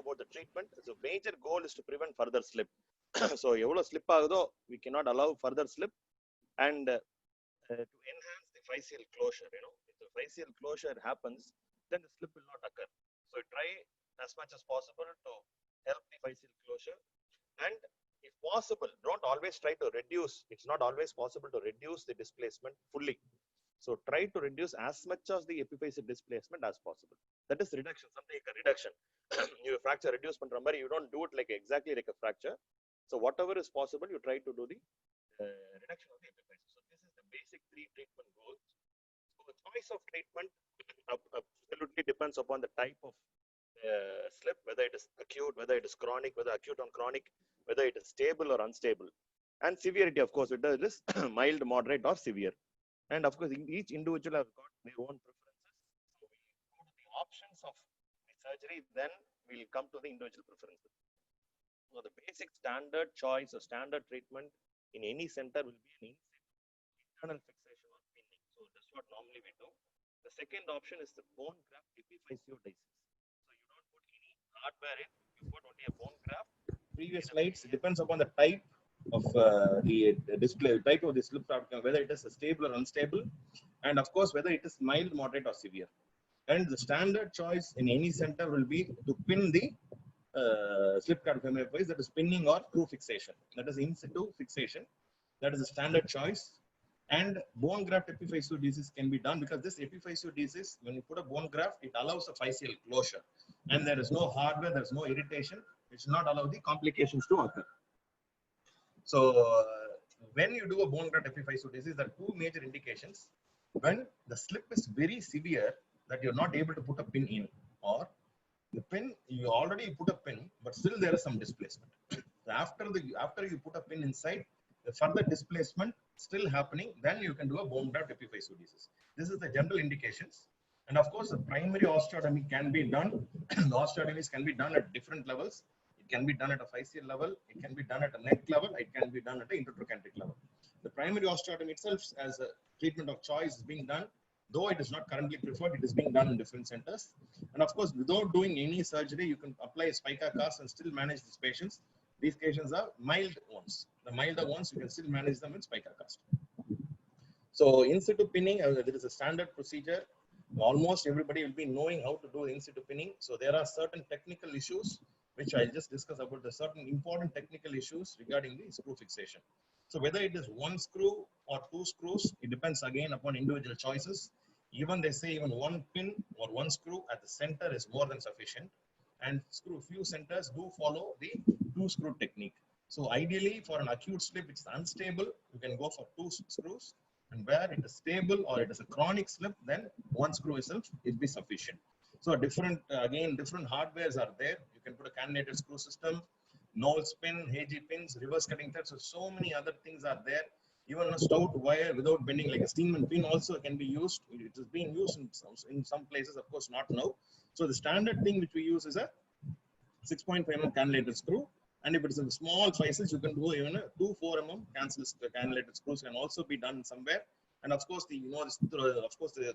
about the treatment. So major goal is to prevent further slip. So evlo slip agudo, we cannot allow further slip, and to enhance the physeal closure. If the physeal closure happens, then the slip will not occur. So try as much as possible to help the physeal closure, and if possible, don't always try to reduce. It's not always possible to reduce the displacement fully. So try to reduce as much of the epiphyseal displacement as possible. That is reduction, something like a reduction. You fracture reduce பண்ற மாதிரி, you don't do it like exactly like a fracture. So whatever is possible, you try to do the reduction of the epiphysis. So this is the basic 3 treatment goals. So the choice of treatment absolutely depends upon the type of slip, whether it is acute, whether it is chronic, whether acute or chronic, whether it is stable or unstable, and severity, of course, whether it is mild, moderate, or severe. And of course, each individual has got their own preferences. So we go to the options of the surgery, then we'll come to the individual preferences. So the basic standard choice or standard treatment in any center will be an internal fixation or pinning. So that's what normally we do. The second option is the bone graft epiphysiodesis. So you don't put any hardware in, you put only a bone graft. Previous slides, it depends upon the type of the display, type of the slip outcome, whether it is stable or unstable, and of course whether it is mild, moderate, or severe. And the standard choice in any center will be to pin the slip femoral epiphysis, that is pinning or screw fixation, that is in situ fixation. That is the standard choice. And bone graft epiphysiodesis can be done, because this epiphysiodesis, when you put a bone graft, it allows a physeal closure, and there is no hardware, there is no irritation. It should not allow the complications to occur. So when you do a bone graft epiphysiodesis, there are 2 major indications. When the slip is very severe, that you're not able to put a pin in, or the pin, you already put a pin, but still there is some displacement. After you put a pin inside, the further displacement still happening, then you can do a bone graft epiphysiodesis. This is the general indications. And of course, the primary osteotomy can be done. The osteotomies can be done at different levels. It can be done at a physeal level. It can be done at a neck level. It can be done at an intertrochanteric level. The primary osteotomy itself, as a treatment of choice, is being done. Though it is not currently preferred, it is being done in different centers. And of course, without doing any surgery, you can apply a spica cast and still manage these patients. These patients are mild ones. The milder ones, you can still manage them in spica cast. So in situ pinning, there is a standard procedure. Almost everybody will be knowing how to do in situ pinning. So there are certain technical issues, which I'll just discuss about the certain important technical issues regarding the screw fixation. So whether it is 1 screw or 2 screws, it depends again upon individual choices. Even they say even 1 pin or 1 screw at the center is more than sufficient. And few centers do follow the 2 screw technique. So ideally, for an acute slip which is unstable, you can go for 2 screws. And where it is stable or it is a chronic slip, then 1 screw itself will be sufficient. So different hardwares are there. You can put a cannulated screw system, Knowles pin, Hagee pins, reverse cutting threads. So many other things are there. Even a stout wire without bending, like a Steinmann pin, also can be used. It is being used in some places, of course, not now. So the standard thing which we use is a 6.5 mm cannulated screw. And if it is in small sizes, you can do even a 2-4 mm cannulated screws can also be done somewhere. And of course, the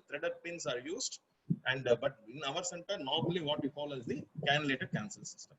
threaded pins are used. And but in our center, normally what we follow is the cannulated cancel system,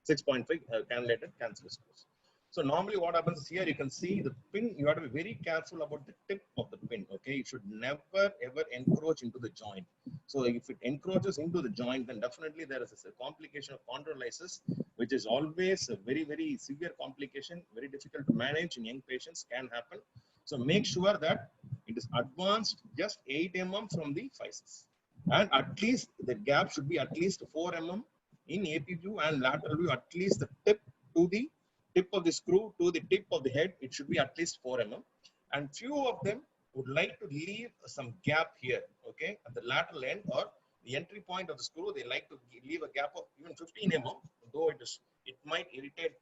6.5 cannulated cancel screws. So normally what happens is, here you can see the pin. You have to be very careful about the tip of the pin. Okay, you should never ever encroach into the joint. So if it encroaches into the joint, then definitely there is a complication of chondrolysis, which is always a very, very severe complication, very difficult to manage in young patients, can happen. So make sure that it is advanced just 8 mm from the physis, and at least the gap should be at least 4 mm in AP view, and lateral view at least the tip to the tip of the screw to the tip of the head, it should be at least 4 mm. And few of them would like to leave some gap here, okay, at the lateral end or the entry point of the screw. They like to leave a gap of even 15 mm, though it might irritate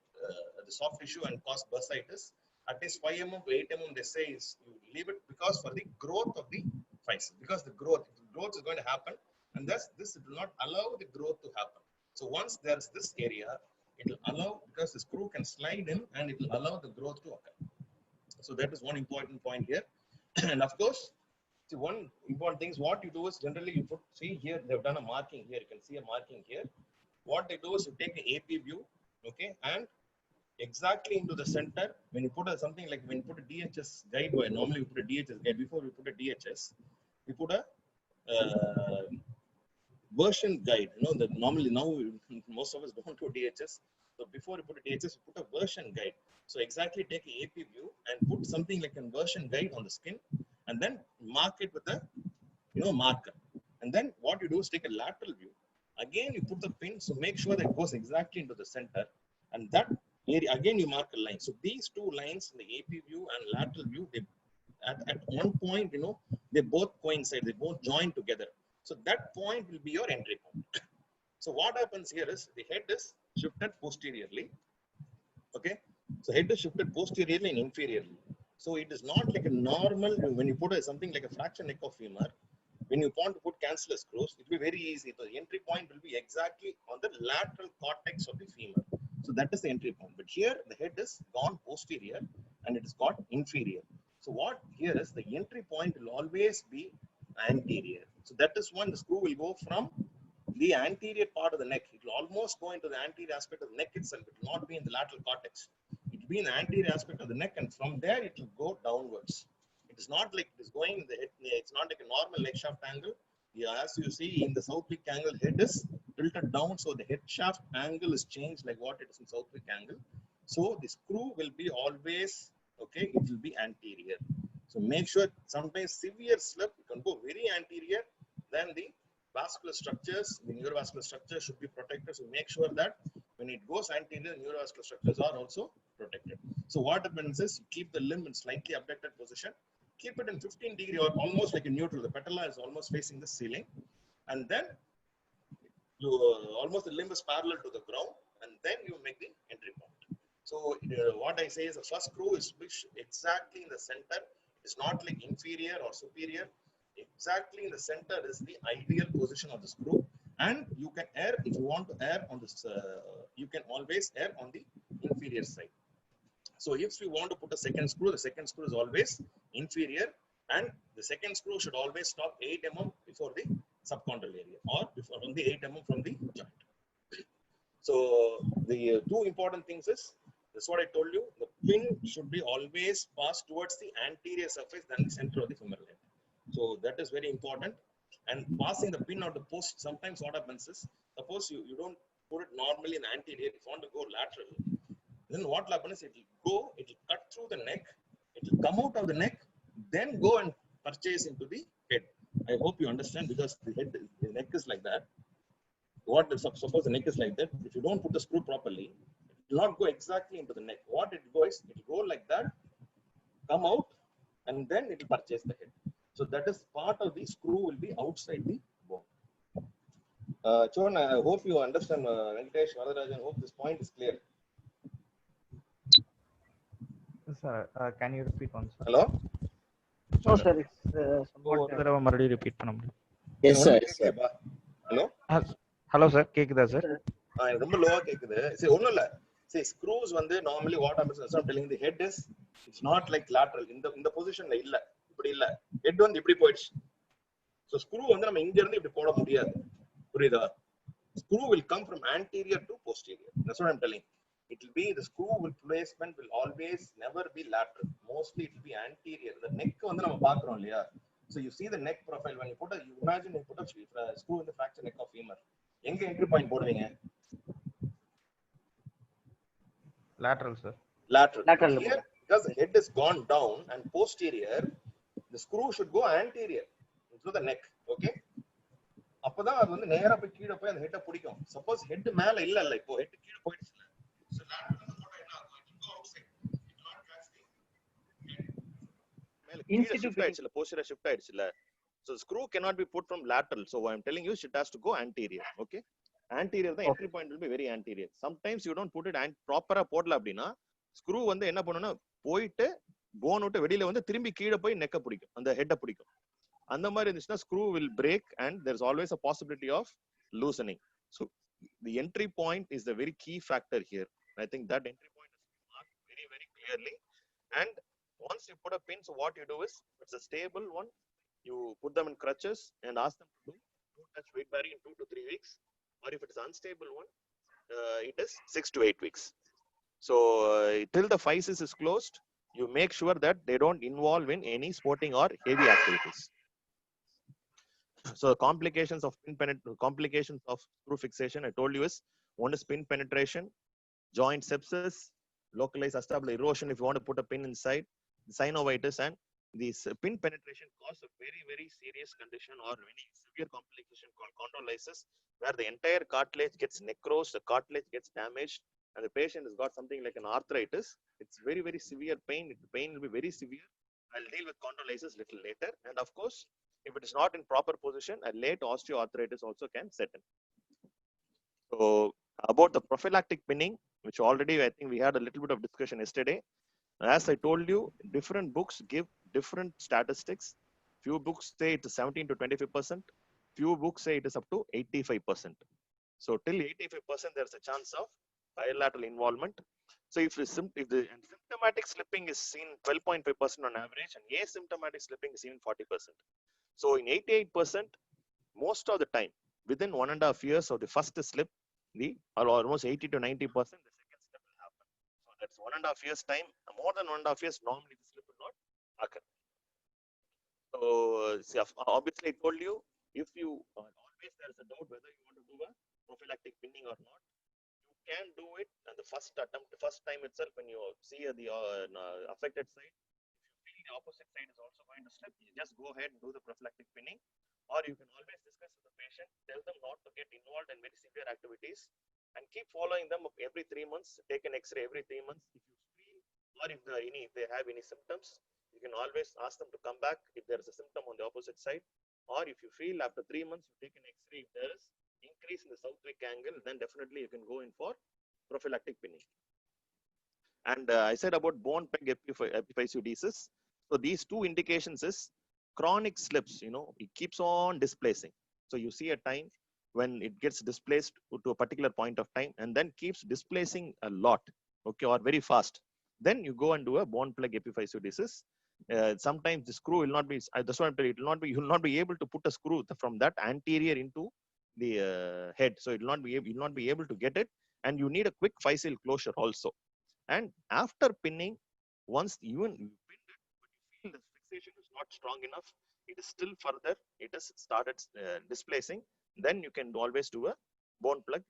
the soft tissue and cause bursitis. At least 5 mm to 8 mm, they say, is you leave it, because for the growth of the physis, because the growth is going to happen, and thus this will not allow the growth to happen. So once there's this area, it will allow, because the screw can slide in, and it will allow the growth to occur. So that is one important point here. And of course, see, one important thing is, what you do is generally you put, see here, they've done a marking here. You can see a marking here. what they do is you take an AP view, okay, and exactly into the center. When you put something like when you put a DHS guide, where normally we put a DHS guide before we put a DHS, we put a version guide. You know that normally now most of us don't do DHS. So before you put a DHS, you put a version guide. So exactly take an AP view and put something like a version guide on the skin, and then mark it with a marker. And then what you do is take a lateral view. Again, you put the pin, so make sure that it goes exactly into the center, and that area again you mark a line. So these two lines in the AP view and lateral view, they at one point, they both coincide, they both join together. So that point will be your entry point. So what happens here is the head is shifted posteriorly. Okay, so head is shifted posteriorly and inferiorly. So it is not like a normal, when you put something like a fracture neck of femur, when you want to put cancellous screws, it will be very easy. The entry point will be exactly on the lateral cortex of the femur. So that is the entry point. But here the head is gone posterior and it is got inferior. So what here is the entry point will always be anterior. So that is when the screw will go from the anterior part of the neck. It will almost go into the anterior aspect of the neck itself. It will not be in the lateral cortex. It will be in the anterior aspect of the neck, and from there it will go downwards. It is not like it is going in the head. It's not like a normal leg shaft angle. Yeah, as you see in the Southwick angle, head is tilted down, so the head shaft angle is changed like what it is in Southwick angle. So the screw will be always, okay, it will be anterior. So make sure sometimes severe slip, you can go very anterior, then the vascular structures, the neurovascular structure should be protected. So make sure that when it goes anterior, the neurovascular structures are also protected. So what happens is you keep the limb in slightly abducted position, keep it in 15 degree or almost like a neutral. The patella is almost facing the ceiling, and then you almost the limb is parallel to the ground, and then you make the entry point. So what I say is the first screw is exactly in the center. It's not like inferior or superior. Exactly in the center is the ideal position of the screw, and you can err if you want to err on this. You can always err on the inferior side. So if you want to put a second screw, the second screw is always inferior, and the second screw should always stop 8 mm before the subchondral area, or before from the 8 mm from the joint. So the two important things is, that's what I told you, the pin should be always passed towards the anterior surface than the center of the femoral head. So that is very important. And passing the pin or the post, sometimes what happens is, suppose you don't put it normally in the anterior, if you want to go lateral, then what will happen is it will cut through the neck, it will come out of the neck, then go and purchase into the head. I hope you understand, because the neck is like that. What if suppose the neck is like that? If you don't put the screw properly, it will not go exactly into the neck. What it goes, it will go like that, come out, and then it will purchase the head. So that is part of the screw will be outside the bone. Choran, I hope you understand, Venkatesh, Varadarajan. Hope this point is clear. Sir, can you repeat once? Hello? No, sir. It's somewhat. மறுபடியும் repeat பண்ண முடியும்? Yes, sir. Yes, sir. Hello? Hello sir, கேக்குதா sir? ரொம்ப லோவா கேக்குது. சரி, ஒண்ணும் இல்ல. See, screws வந்து normally what happens is, I'm telling you, the head is, it's not like lateral. இந்த பொசிஷன்ல இல்ல, இப்படி இல்ல. ஹெட் வந்து இப்படி போயிடுச்சு. So screw வந்து நம்ம இங்க இருந்து இப்படி போட முடியாது. புரியுதா? Screw will come from anterior to posterior. That's what I'm telling. It will be, the screw will placement will always never be lateral. Mostly it will be anterior. The neck வந்து நம்ம பார்க்கிறோம் இல்லையா? So you see the neck profile when you put you imagine you put a screw in the fracture neck of femur. எங்க entry point போடுவீங்க? Lateral, sir. Lateral. Here, because the head is gone down and posterior, the screw should go anterior into the neck. Okay? அப்பதான் அது வந்து நேரா போய் கீழ போய் அந்த ஹெட்ட பிடிக்கும். சப்போஸ் ஹெட் மேல இல்ல இப்போ ஹெட் கீழ போயிடுச்சுல. So lateral வந்து போட்டா என்ன ஆகும்? It will go outside. It will not catch the head. மேல கீழ shift ஆயிடுச்சுல, posterior shift ஆயிடுச்சுல. So the screw cannot be put from lateral. So what I'm telling you, it has to go anterior. Okay? Anterior, the entry point will be very anterior. Sometimes you don't put it proper போடல அப்படினா screw வந்து என்ன பண்ணுனா போயிட்டு bone விட்டு வெளியில வந்து திரும்பி கீழ போய் neck பிடிக்கும், அந்த ஹெட்ட பிடிக்கும். அந்த மாதிரி இருந்துச்சுனா screw will break and there's always a possibility of loosening. So the entry point is the very key factor here. I think that entry point is marked very, very clearly. And once you put a pin, so what you do is, it's a stable one, you put them in crutches and ask them to do touch weight bearing in 2 to 3 weeks. or if it is unstable one, it is 6 to 8 weeks. So till the physis is closed, you make sure that they don't involve in any sporting or heavy activities. So complications of complications of screw fixation, I told you, is one is pin penetration, joint sepsis, localized acetabular erosion if you want to put a pin inside, synovitis, and this pin penetration cause a very, very serious condition or very severe complication called chondrolysis, where the entire cartilage gets necrosed, the cartilage gets damaged, and the patient has got something like an arthritis. It's very, very severe pain. The pain will be very severe. I'll deal with chondrolysis little later. And of course, if it is not in proper position, a late osteoarthritis also can set in. So about the prophylactic pinning, which already I think we had a little bit of discussion yesterday. As I told you, different books give different statistics. Few books say it is 17 to 25%. Few books say it is up to 85%. So till 85%, there's a chance of bilateral involvement. So if the symptomatic slipping is seen 12.5% on average, and asymptomatic slipping is even 40%. So in 88%, most of the time, within 1.5 years of the first slip, or almost 80 to 90%, the second slip will happen. So that's 1.5 years time. More than 1.5 years, normally the slip will not occur. So see, obviously I told you, if you always there is a doubt whether you want to do a prophylactic pinning or not, you can do it at the first attempt, the first time itself when you see the affected side. If you feel the opposite side is also going to slip, you just go ahead and do the prophylactic pinning. Or you can always discuss with the patient, tell them not to get involved in very severe activities, and keep following them every 3 months. Take an X-ray every 3 months. If you feel, or if they have any symptoms, you can always ask them to come back if there is a symptom on the opposite side. Or if you feel after 3 months you take an X-ray, if there is increase in the Southwick angle, then definitely you can go in for prophylactic pinning. And I said about bone peg epiphysiodesis. So these two indications is chronic slips, it keeps on displacing. So you see a time when it gets displaced to a particular point of time and then keeps displacing a lot, okay, or very fast. Then you go and do a bone plug epiphysiodesis. Sometimes the screw will not be, that's what I'm telling you, you will not be able to put a screw from that anterior into the head. So you'll not be able to get it. And you need a quick physeal closure also. And after pinning, once even you pinned it, but you feel the fixation is not strong enough, it is still further, it has started displacing, then you can always do a bone peg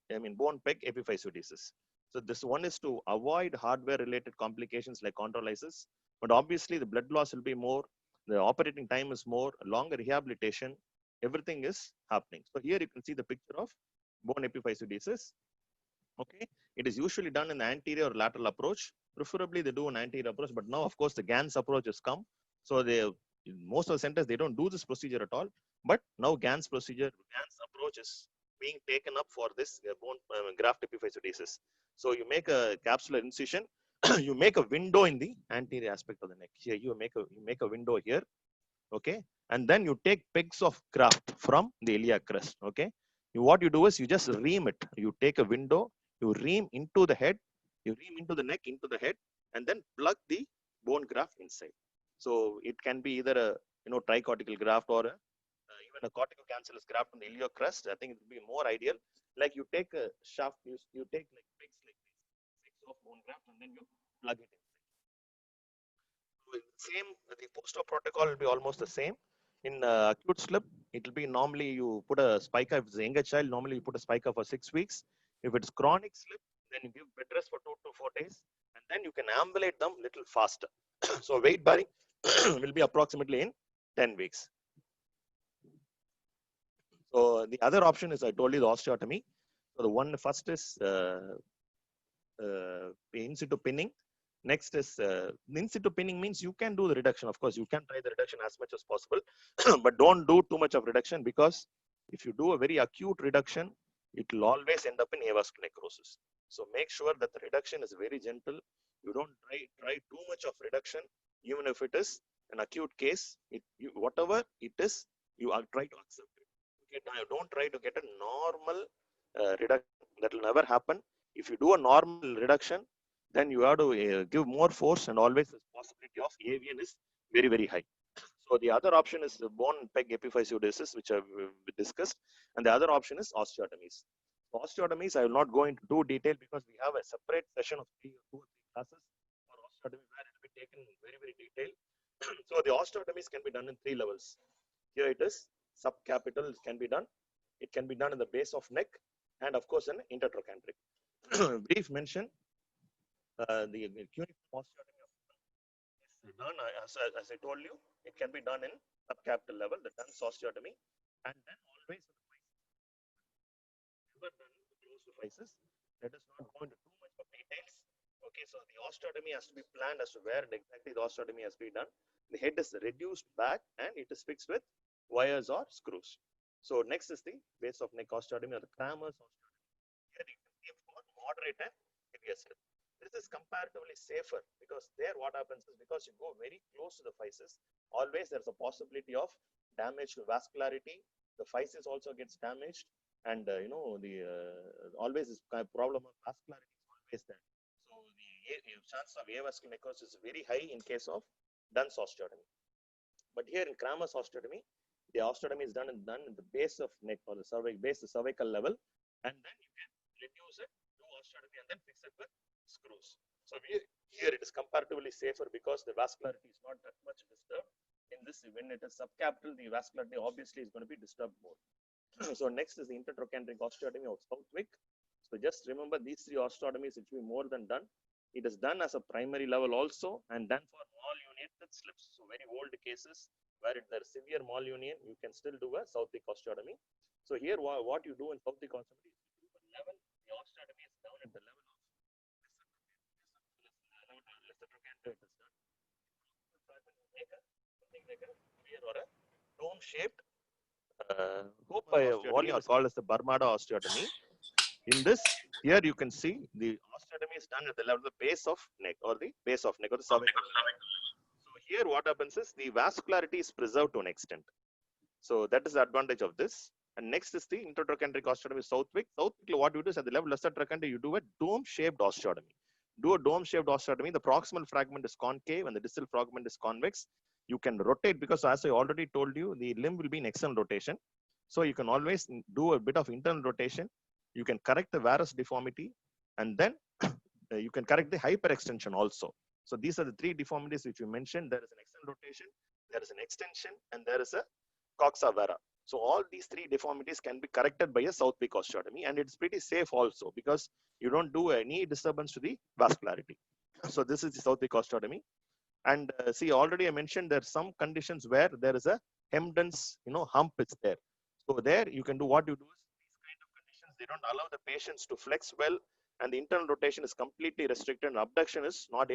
epiphysiodesis. So this one is to avoid hardware related complications like chondrolysis, but obviously the blood loss will be more, the operating time is more, longer rehabilitation, everything is happening. So here you can see the picture of bone epiphysiodesis. Okay, it is usually done in the anterior or lateral approach. Preferably they do an anterior approach, but now of course the GANS approach has come. So most of the centers, they don't do this procedure at all. But now GANS approach is being taken up for this bone graft epiphysiodesis. So you make a capsular incision, you make a window in the anterior aspect of the neck. Here you make a window here, okay, and then you take pegs of graft from the iliac crest. Okay, what you do is you just ream it. You take a window, you ream into the head, you ream into the neck, into the head, and then plug the bone graft inside. So it can be either a tricortical graft or even a corticocancellous graft on the iliac crest. I think it would be more ideal. Like you take a shaft, you take like pegs like this, pegs of bone graft, and then you plug it in. Same, the post-op protocol will be almost the same. In acute slip, it will be normally you put a spica. If it's a younger child, normally you put a spica for 6 weeks. If it's chronic slip, then you give bed rest for 2 to 4 days, and then you can ambulate them a little faster. So weight bearing will be approximately in 10 weeks. So the other option is, I told you, the osteotomy. So the one first is in situ pinning. Next is in situ pinning means you can do the reduction. Of course, you can try the reduction as much as possible, but don't do too much of reduction, because if you do a very acute reduction, it will always end up in avascular necrosis. So make sure that the reduction is very gentle. You don't try too much of reduction, even if it is an acute case. Whatever it is, you try to accept it. Okay, now don't try to get a normal reduction. That will never happen. If you do a normal reduction, then you have to give more force, and always the possibility of AVN is very, very high. So the other option is the bone peg epiphysiodesis, which I've discussed, and the other option is osteotomies. Osteotomies, I will not go into too detail because we have a separate session of 2 or 3 classes for osteotomy where it will be taken in very, very detail. So the osteotomies can be done in 3 levels. Here it is, subcapital can be done. It can be done in the base of neck and of course in intertrochanteric. Brief mention, the cuneiform osteotomy is done, as I told you, it can be done in subcapital level, the Dunn's osteotomy, and then always never done close to physis. Let us not go into too much of details. Okay, so the osteotomy has to be planned as to where exactly the osteotomy has been done. The head is reduced back and it is fixed with wires or screws. So next is the base of neck osteotomy or the Kramer's osteotomy. Here you can see for moderate and heavier slip. This is comparatively safer because there what happens is because you go very close to the physis, always there's a possibility of damage to vascularity. The physis also gets damaged, and always this kind of problem of vascularity is always there. So the chance of avascular necrosis is very high in case of Dunn's osteotomy. But here in Kramer's osteotomy, the osteotomy is done in the base of neck or the cervical level, and then you can reduce it, do osteotomy, and then fix it with screws. So here it is comparatively safer because the vascularity is not that much disturbed. In this, when it is subcapital, the vascularity obviously is going to be disturbed more. So next is the intertrochanteric osteotomy of Southwick. So just remember these 3 osteotomies which we more than done. It is done as a primary level also and done for malunited slips. So very old cases where there is severe malunion, you can still do a Southwick osteotomy. So here what you do in Southwick osteotomy is level, the osteotomy is down at the level of lesser trochanter. It is done. Something like a sphere or a dome shaped what is called as the Burmada osteotomy. In this, here you can see the osteotomy is done at the level of the base of neck or the base of neck or the cervical. So here what happens is the vascularity is preserved to an extent. So that is the advantage of this. And next is the intertrochanteric osteotomy Southwick. Southwick, what you do is at the level of lesser trochanter, you do a dome-shaped osteotomy. Do a dome-shaped osteotomy. The proximal fragment is concave and the distal fragment is convex. You can rotate because as I already told you, the limb will be in external rotation. So you can always do a bit of internal rotation. You can correct the varus deformity and then you can correct the hyperextension also. So these are the 3 deformities which you mentioned. There is an external rotation, there is an extension, and there is a coxa vara. So all these 3 deformities can be corrected by a Southwick osteotomy, and it's pretty safe also because you don't do any disturbance to the vascularity. So this is the Southwick osteotomy. And see, already I mentioned there are some conditions where there is a Hemden's hump is there. So there you can do what you do is these kind of conditions, they don't allow the patients to flex well, and the internal rotation is completely restricted and abduction is not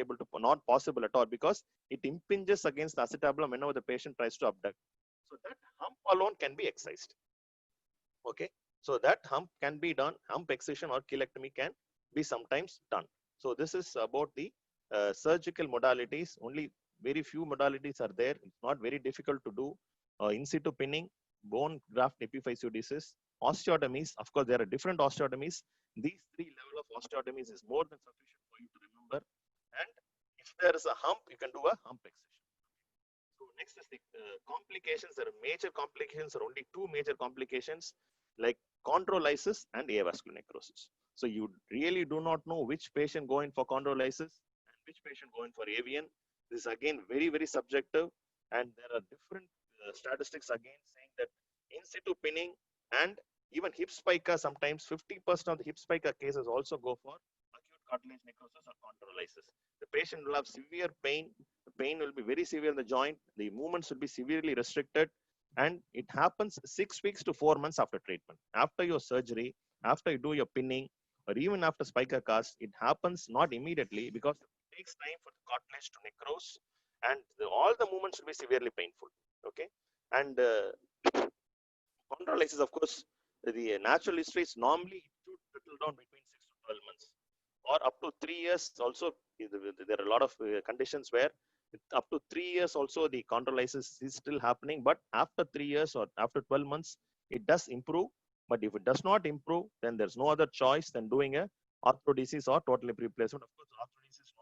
possible at all because it impinges against the acetabulum whenever the patient tries to abduct. So that hump alone can be excised. Okay, so that hump can be done. Hump excision or chelectomy can be sometimes done. So this is about the surgical modalities. Only very few modalities are there. It's not very difficult to do. In situ pinning, bone graft epiphysiodesis, osteotomies. Of course, there are different osteotomies. These 3 levels of osteotomies is more than sufficient for you to remember. And if there is a hump, you can do a hump excision. So next is the complications. There are major complications. There are only 2 major complications like chondrolysis and avascular necrosis. So you really do not know which patient going for chondrolysis and which patient going for AVN. This is again very, very subjective, and there are different statistics again saying that in situ pinning and even hip spica, sometimes 50% of the hip spica cases also go for acute cartilage necrosis or chondrolysis. The patient will have severe pain. The pain will be very severe in the joint. The movements will be severely restricted, and it happens 6 weeks to 4 months after treatment. After your surgery, after you do your pinning, or even after spica cast, it happens not immediately because it takes time for the cartilage to necrose, and all the movements will be severely painful. Okay, and chondrolysis, of course, the natural history is normally it should settle down between 6 to 12 months or up to 3 years. Also, there are a lot of conditions where up to 3 years also the chondrolysis is still happening, but after 3 years or after 12 months, it does improve. But if it does not improve, then there's no other choice than doing a arthrodesis or total hip replacement. Of course, arthrodesis,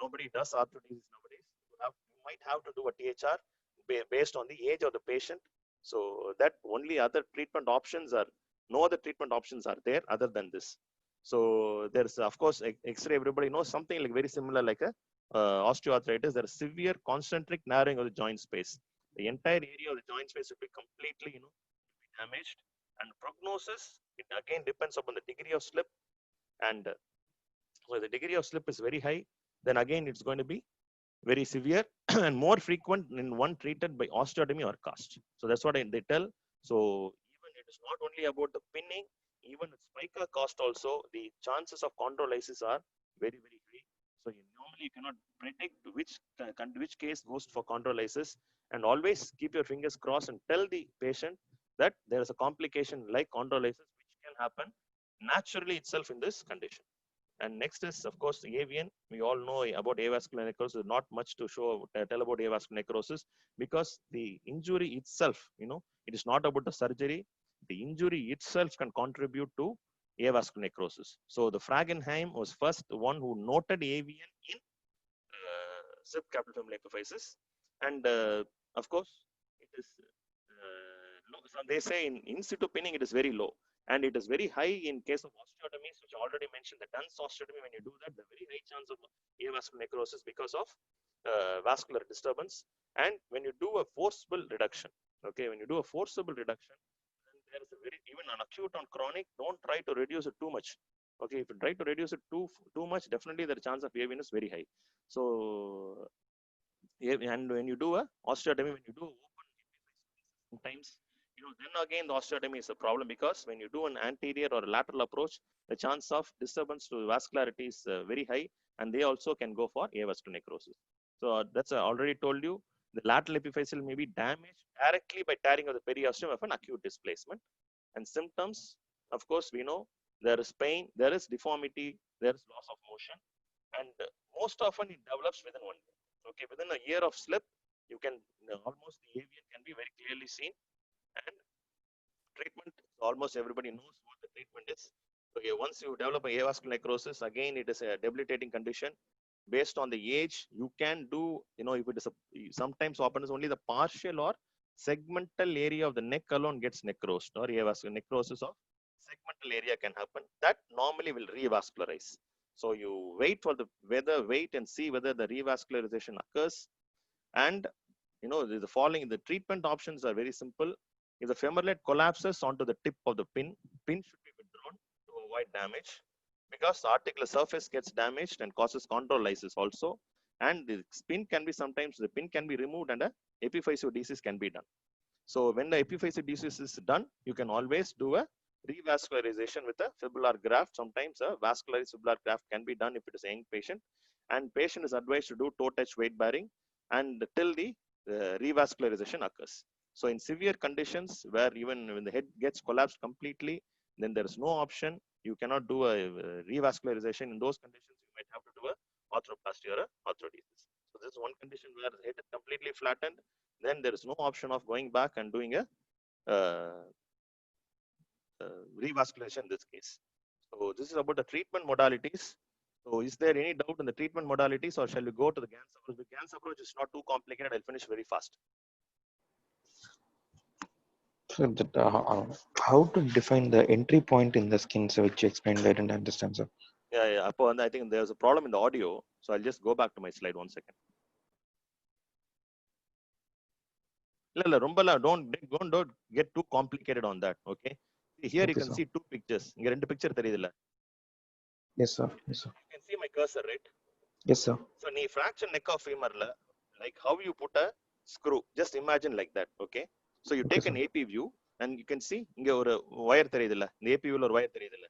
nobody does arthrodesis nowadays. You might have to do a THR based on the age of the patient. So that only other treatment options are No other treatment options are there other than this. So there's of course X-ray. Everybody knows something like very similar like a osteoarthritis. There is severe concentric narrowing of the joint space. The entire area of the joint space will be completely, damaged. And prognosis, it again depends upon the degree of slip. And so the degree of slip is very high, then again it's going to be very severe and more frequent in one treated by osteotomy or cast. So that's what they tell. So even it is not only about the pinning, even with spica cast also, the chances of chondrolysis are very, very high. So normally you cannot predict which case goes for chondrolysis, and always keep your fingers crossed and tell the patient that there is a complication like chondrolysis which can happen naturally itself in this condition. And next is, of course, the avian. We all know about avascular necrosis. Not much to tell about avascular necrosis, because the injury itself, it is not about the surgery. The injury itself can contribute to avascular necrosis. So the Fragenheim was first one who noted avian in subcapital femoral epiphysis, and of course, it is low. So they say in situ pinning it is very low. And it is very high in case of osteotomies, which I already mentioned. The Duns osteotomy, when you do that, the very high chance of avascular necrosis because of vascular disturbance. And when you do a forcible reduction, okay, when you do a forcible reduction, then there is a very, even on acute, on chronic, don't try to reduce it too much. Okay, if you try to reduce it too much, definitely the chance of avian is very high. So, and when you do a osteotomy, when you do open sometimes, then again the osteotomy is a problem, because when you do an anterior or lateral approach, the chance of disturbance to vascularity is very high, and they also can go for avascular necrosis. So that's I already told you. The lateral epiphyseal may be damaged directly by tearing of the periosteum of an acute displacement. And symptoms, of course, we know there is pain, there is deformity, there is loss of motion, and most often it develops within 1 year. Okay, within a year of slip, you can almost the avian can be very clearly seen. And treatment, almost everybody knows what the treatment is. Okay, once you develop a avascular necrosis, again it is a debilitating condition. Based on the age, you can do, if it is sometimes happens only the partial or segmental area of the neck alone gets necrosed, or avascular necrosis of segmental area can happen. That normally will revascularize. So you wait and see whether the revascularization occurs. And the following, the treatment options are very simple. If the femorlet collapses onto the tip of the pin should be withdrawn to avoid damage, because the articular surface gets damaged and causes chondrolysis also. And the pin can be removed and a epiphysiodesis can be done. So when the epiphysiodesis is done, you can always do a revascularization with a fibrillar graft. Sometimes a vascularized fibrillar graft can be done if it is a young patient, and patient is advised to do toe touch weight bearing and till the revascularization occurs. So in severe conditions where even when the head gets collapsed completely, then there is no option. You cannot do a revascularization. In those conditions, you might have to do a arthroplasty or a arthrodesis. So this is one condition where the head is completely flattened. Then there is no option of going back and doing a revascularization in this case. So this is about the treatment modalities. So is there any doubt in the treatment modalities, or shall we go to the GANS approach? The GANS approach is not too complicated. I'll finish very fast. So how to define the entry point in the skin, so which you explained, I didn't understand, sir. Yeah. I think there's a problem in the audio, so I'll just go back to my slide 1 second. Don't get too complicated on that. Okay. Here Okay, you can sir. see two pictures. Inga rendu picture theriyudilla. Yes, sir. Yes, sir. You can see my cursor, right? Yes, sir. So knee fracture neck of femur la, like how you put a screw. Just imagine like that. Okay. So you take an AP view, and you can see inga oru wire theriyudilla. The AP view la wire theriyudilla.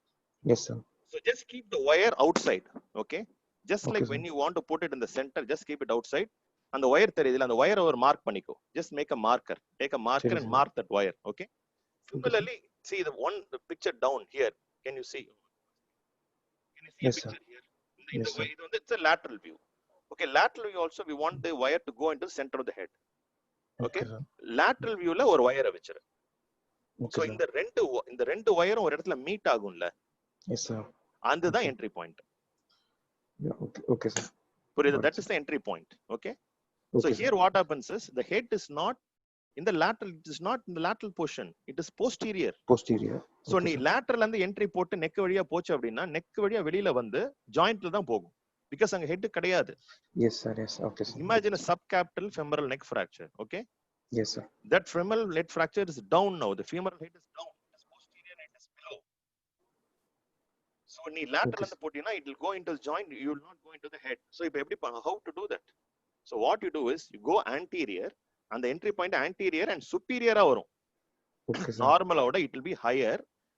Yes, sir. So just keep the wire outside. Okay. Just Okay, like sir. when you want to put it in the center, just keep it outside. And the wire theriyudilla, and the wire over mark paniko. Just make a marker. Take a marker Sure, and sir. mark that wire. Okay. Okay, Similarly, see the picture down here. Can you see? Can you see Yes, a sir. picture here? Yes, sir. It's a lateral view. Okay, lateral view also, we want the wire to go into the center of the head. Okay, sir. lateral view la ஒரு wire வச்சிரு. Okay, So sir. இந்த ரெண்டு wire ஒரு இடத்துல meet ஆகும்ல, Yes, sir. அதுதான் Okay. entry point. Yeah, okay, sir. புரியுது? Got it, That is the entry point. Okay. So Okay, here sir. what happens is the head is not In the lateral, it is not in the lateral portion. It is posterior. Posterior. So Okay, நீ sir. lateral அந்த entry போட்டு neck வழியா போச்சு அப்படின்னா neck வழியா வெளியில வந்து jointல தான் போகும். Because அங்க head கிடையாது. Yes, sir. Yes. Okay, sir. Imagine a subcapital femoral neck fracture. Okay. Yes, sir. That femoral neck fracture is down now. The femoral head is down. It is posterior and it is below. So நீ lateral Okay, அந்த போட்டினா it will go into the joint. You will not go into the head. So இப்போ எப்படி how to do that? So what you do is you go anterior and the entry point anterior and superior வரும். Okay, sir. Normal oda it will be higher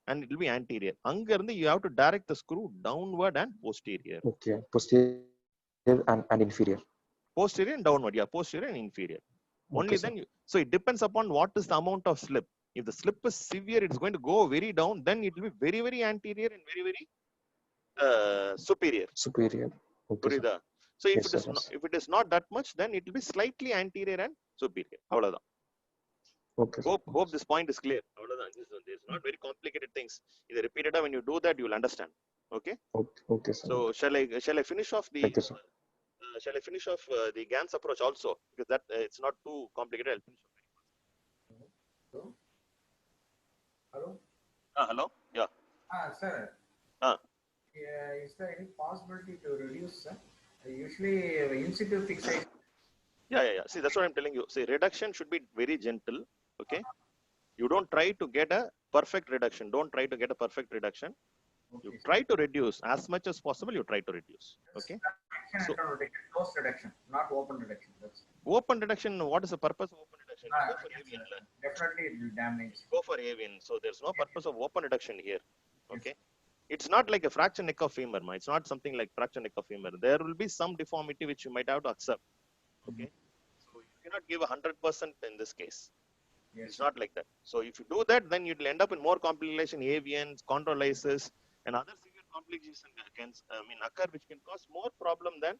and it will be anterior. Anga irundhu you have to direct the screw downward and posterior. Okay. Posterior and inferior. Posterior and downward. Yeah, posterior and inferior. Okay, Only sir. then so it depends upon what is the amount of slip. If the slip is severe, it's going to go very down, then it will be very, very anterior and very, very superior. Superior. Okay, sir. Purida. So if Yes, it is sir, not, yes. if it is not that much, then it will be slightly anterior and superior. Avladha. Okay, sir. Hope this point is clear. Avladha. There's not very complicated things. Either repeated when you do that, you will understand. Okay. Okay, okay, sir. So shall I finish off the Thank you, sir. shall I finish off the GANS approach also, because that it's not too complicated. I'll finish off. Hello? Hello? Hello. Yeah. Sir. Ah. Is there any possibility to reduce, sir? Usually, in situ fixation. Yeah. See, that's what I'm telling you. See, reduction should be very gentle. Okay. You don't try to get a perfect reduction. Don't try to get a perfect reduction. You Okay, try to reduce as much as possible. You try to reduce. Okay. So, close reduction, not open reduction. That's Open reduction. What is the purpose of open reduction? Go for yes, avian. sir. Definitely it will damage. Go for avian. So there's no purpose of open reduction here. Okay. It's not like a fracture neck of femur. It's not something like fracture neck of femur. There will be some deformity which you might have to accept. Okay. So you cannot give 100% in this case. Yes. It's not like that. So if you do that, then you'll end up in more complication, avians, chondrolysis, and other severe complications can occur, which can cause more problem than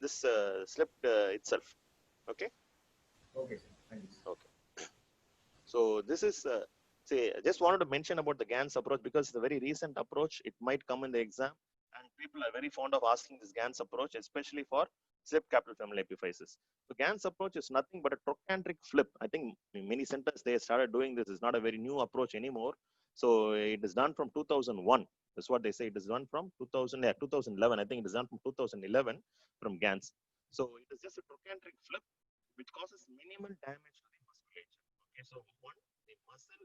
this slip itself. Okay. Okay, sir. Thank you, sir. Okay. So this is say I just wanted to mention about the GANS approach because it's a very recent approach. It might come in the exam, and people are very fond of asking this GANS approach, especially for slip capital femoral epiphysis. So GANS approach is nothing but a trochanteric flip. I think in many centers they started doing this. It's not a very new approach anymore. So it is done from 2001. That's what they say. It is done from 2011. I think it is done from 2011 from GANS. So it is just a trochanteric flip which causes minimal damage to the musculature. Okay, so one, the muscle,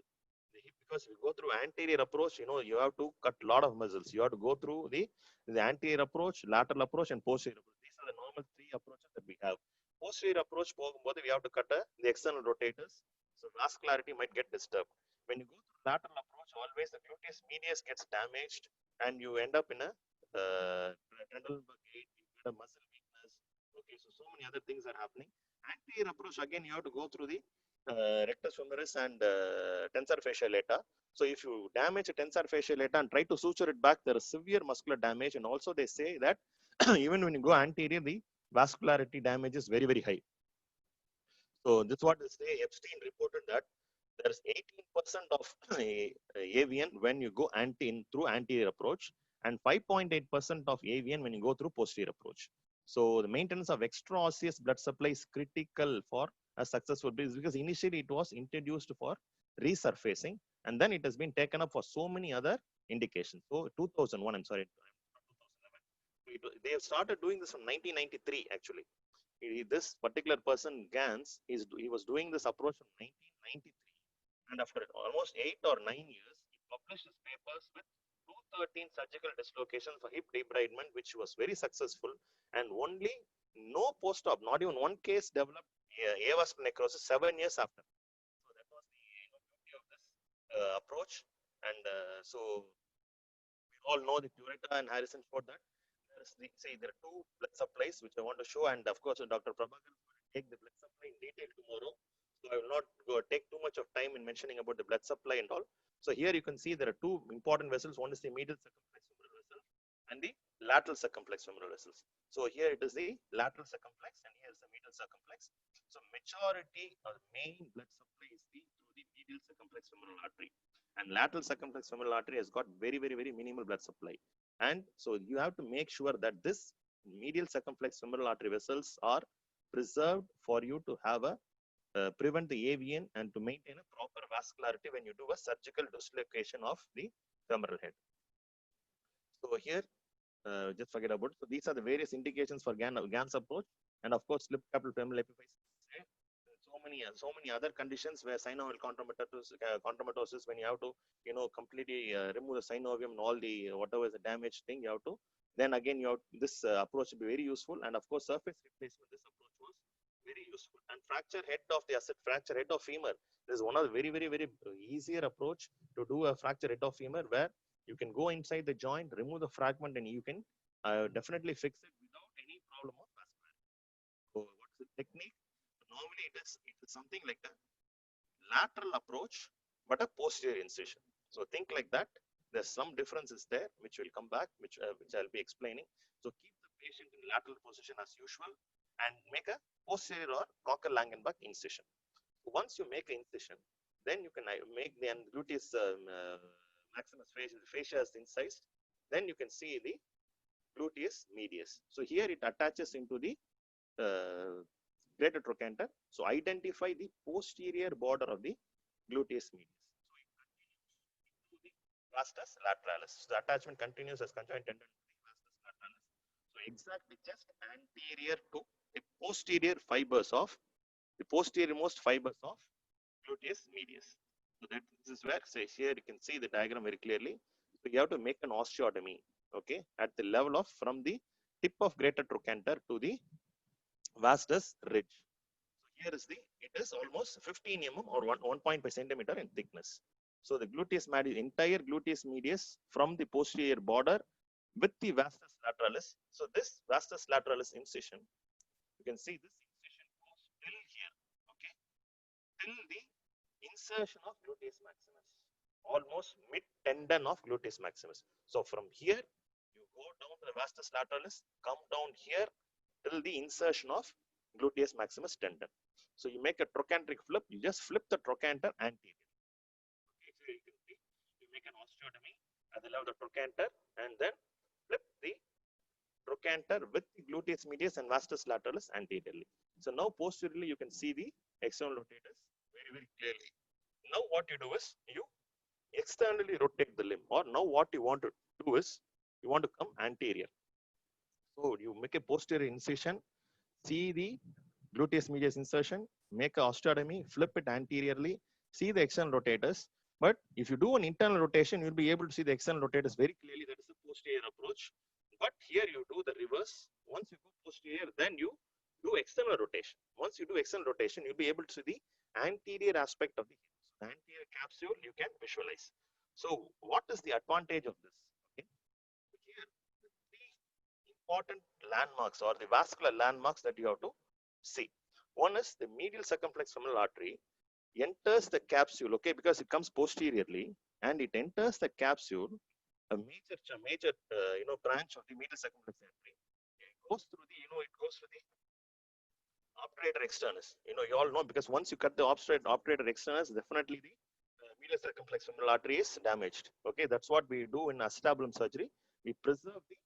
the hip, because we go through anterior approach, you have to cut a lot of muscles. You have to go through the anterior approach, lateral approach, and posterior approach. These are the normal three approaches that we have. Posterior approach, we have to cut the external rotators, so vascularity might get disturbed. When you go through lateral approach, always the gluteus medius gets damaged, and you end up in a Trendelenburg gait, you get a muscle weakness. Okay, so many other things are happening. Anterior approach, again, you have to go through the rectus femoris and tensor fasciae lata. So if you damage a tensor fasciae lata and try to suture it back, there is severe muscular damage. And also they say that even when you go anterior, the vascularity damage is very, very high. So this is what they say. Epstein reported that there is 18% of avian when you go through anterior approach, and 5.8% of avian when you go through posterior approach. So the maintenance of extraosseous blood supply is critical for a successful business, because initially it was introduced for resurfacing, and then it has been taken up for so many other indications. So 2001, I'm sorry, 2011. They have started doing this from 1993 actually. This particular person, Gans, he was doing this approach from 1993, and after almost 8 or 9 years, he published his papers with 213 surgical dislocations for hip debridement, which was very successful, and only no post-op, not even one case developed avascular necrosis 7 years after. So that was the beauty of this approach, and so we all know the Tureta and Harrison for that. There are two blood supplies which I want to show, and of course Dr. Prabhakar is going to take the blood supply in detail tomorrow, so I will not take too much of time in mentioning about the blood supply and all. So here you can see there are two important vessels. One is the medial circumflex femoral vessel and the lateral circumflex femoral vessels. So here it is the lateral circumflex, and here is the medial circumflex. So majority or main blood supply is through the medial circumflex femoral artery, and lateral circumflex femoral artery has got very, very, very minimal blood supply. And so you have to make sure that this medial circumflex femoral artery vessels are preserved for you to have a prevent the AVN and to maintain a proper vascularity when you do a surgical dislocation of the femoral head. So here, just forget about it. So these are the various indications for GANS approach, and of course, slip capital femoral epiphysis. So many other conditions where synovial chondromatosis, when you have to, completely remove the synovium and all the whatever is the damaged thing, you have to. Then again, you have this approach will be very useful, and of course, surface replacement. This approach was very useful. And fracture head of the fracture head of femur. This is one of the very, very, very easier approach to do a fracture head of femur, where you can go inside the joint, remove the fragment, and you can definitely fix it without any problem of vascularity. So what's the technique? Normally it is something like a lateral approach, but a posterior incision. So think like that. There's some differences there, which will come back, which I'll be explaining. So keep the patient in lateral position as usual, and make a posterior or Cocker-Langenbach incision. Once you make an incision, then you can make the gluteus maximus fascia is incised. Then you can see the gluteus medius. So here it attaches into the greater trochanter. So identify the posterior border of the gluteus medius. So it continues into the vastus lateralis. So the attachment continues as conjoint tendon to the vastus lateralis. So exactly just anterior to the posterior fibers of the posterior most fibers of gluteus medius. So that this is where, say here you can see the diagram very clearly. So you have to make an osteotomy, okay, at the level of from the tip of greater trochanter to the vastus ridge. So here is it is almost 15 mm or 1.5 centimeter in thickness. So the gluteus medius, entire gluteus medius from the posterior border with the vastus lateralis. So this vastus lateralis incision, you can see this incision goes till here, okay, till the insertion of gluteus maximus, almost mid tendon of gluteus maximus. So from here, you go down to the vastus lateralis, come down here till the insertion of gluteus maximus tendon. So you make a trochanteric flip, you just flip the trochanter anterior. Okay, so you can see, you make an osteotomy at the level of the trochanter, and then flip the trochanter with the gluteus medius and vastus lateralis anteriorly. So now posteriorly, you can see the external rotators very, very clearly. Now what you do is you externally rotate the limb, or now what you want to do is you want to come anterior. So you make a posterior incision, see the gluteus medius insertion, make a osteotomy, flip it anteriorly, see the external rotators. But if you do an internal rotation, you'll be able to see the external rotators very clearly. That is the posterior approach. But here you do the reverse. Once you go posterior, then you do external rotation. Once you do external rotation, you'll be able to see the anterior aspect of the hip. So the anterior capsule you can visualize. So what is the advantage of this? Okay. Here, the three important landmarks or the vascular landmarks that you have to see. One is the medial circumflex femoral artery enters the capsule, okay, because it comes posteriorly and it enters the capsule, a major branch of the medial circumflex artery. It goes through the, it goes through the obturator externus. You all know, because once you cut the obturator externus, definitely the medial circumflex femoral artery is damaged. Okay, that's what we do in acetabulum surgery. We preserve the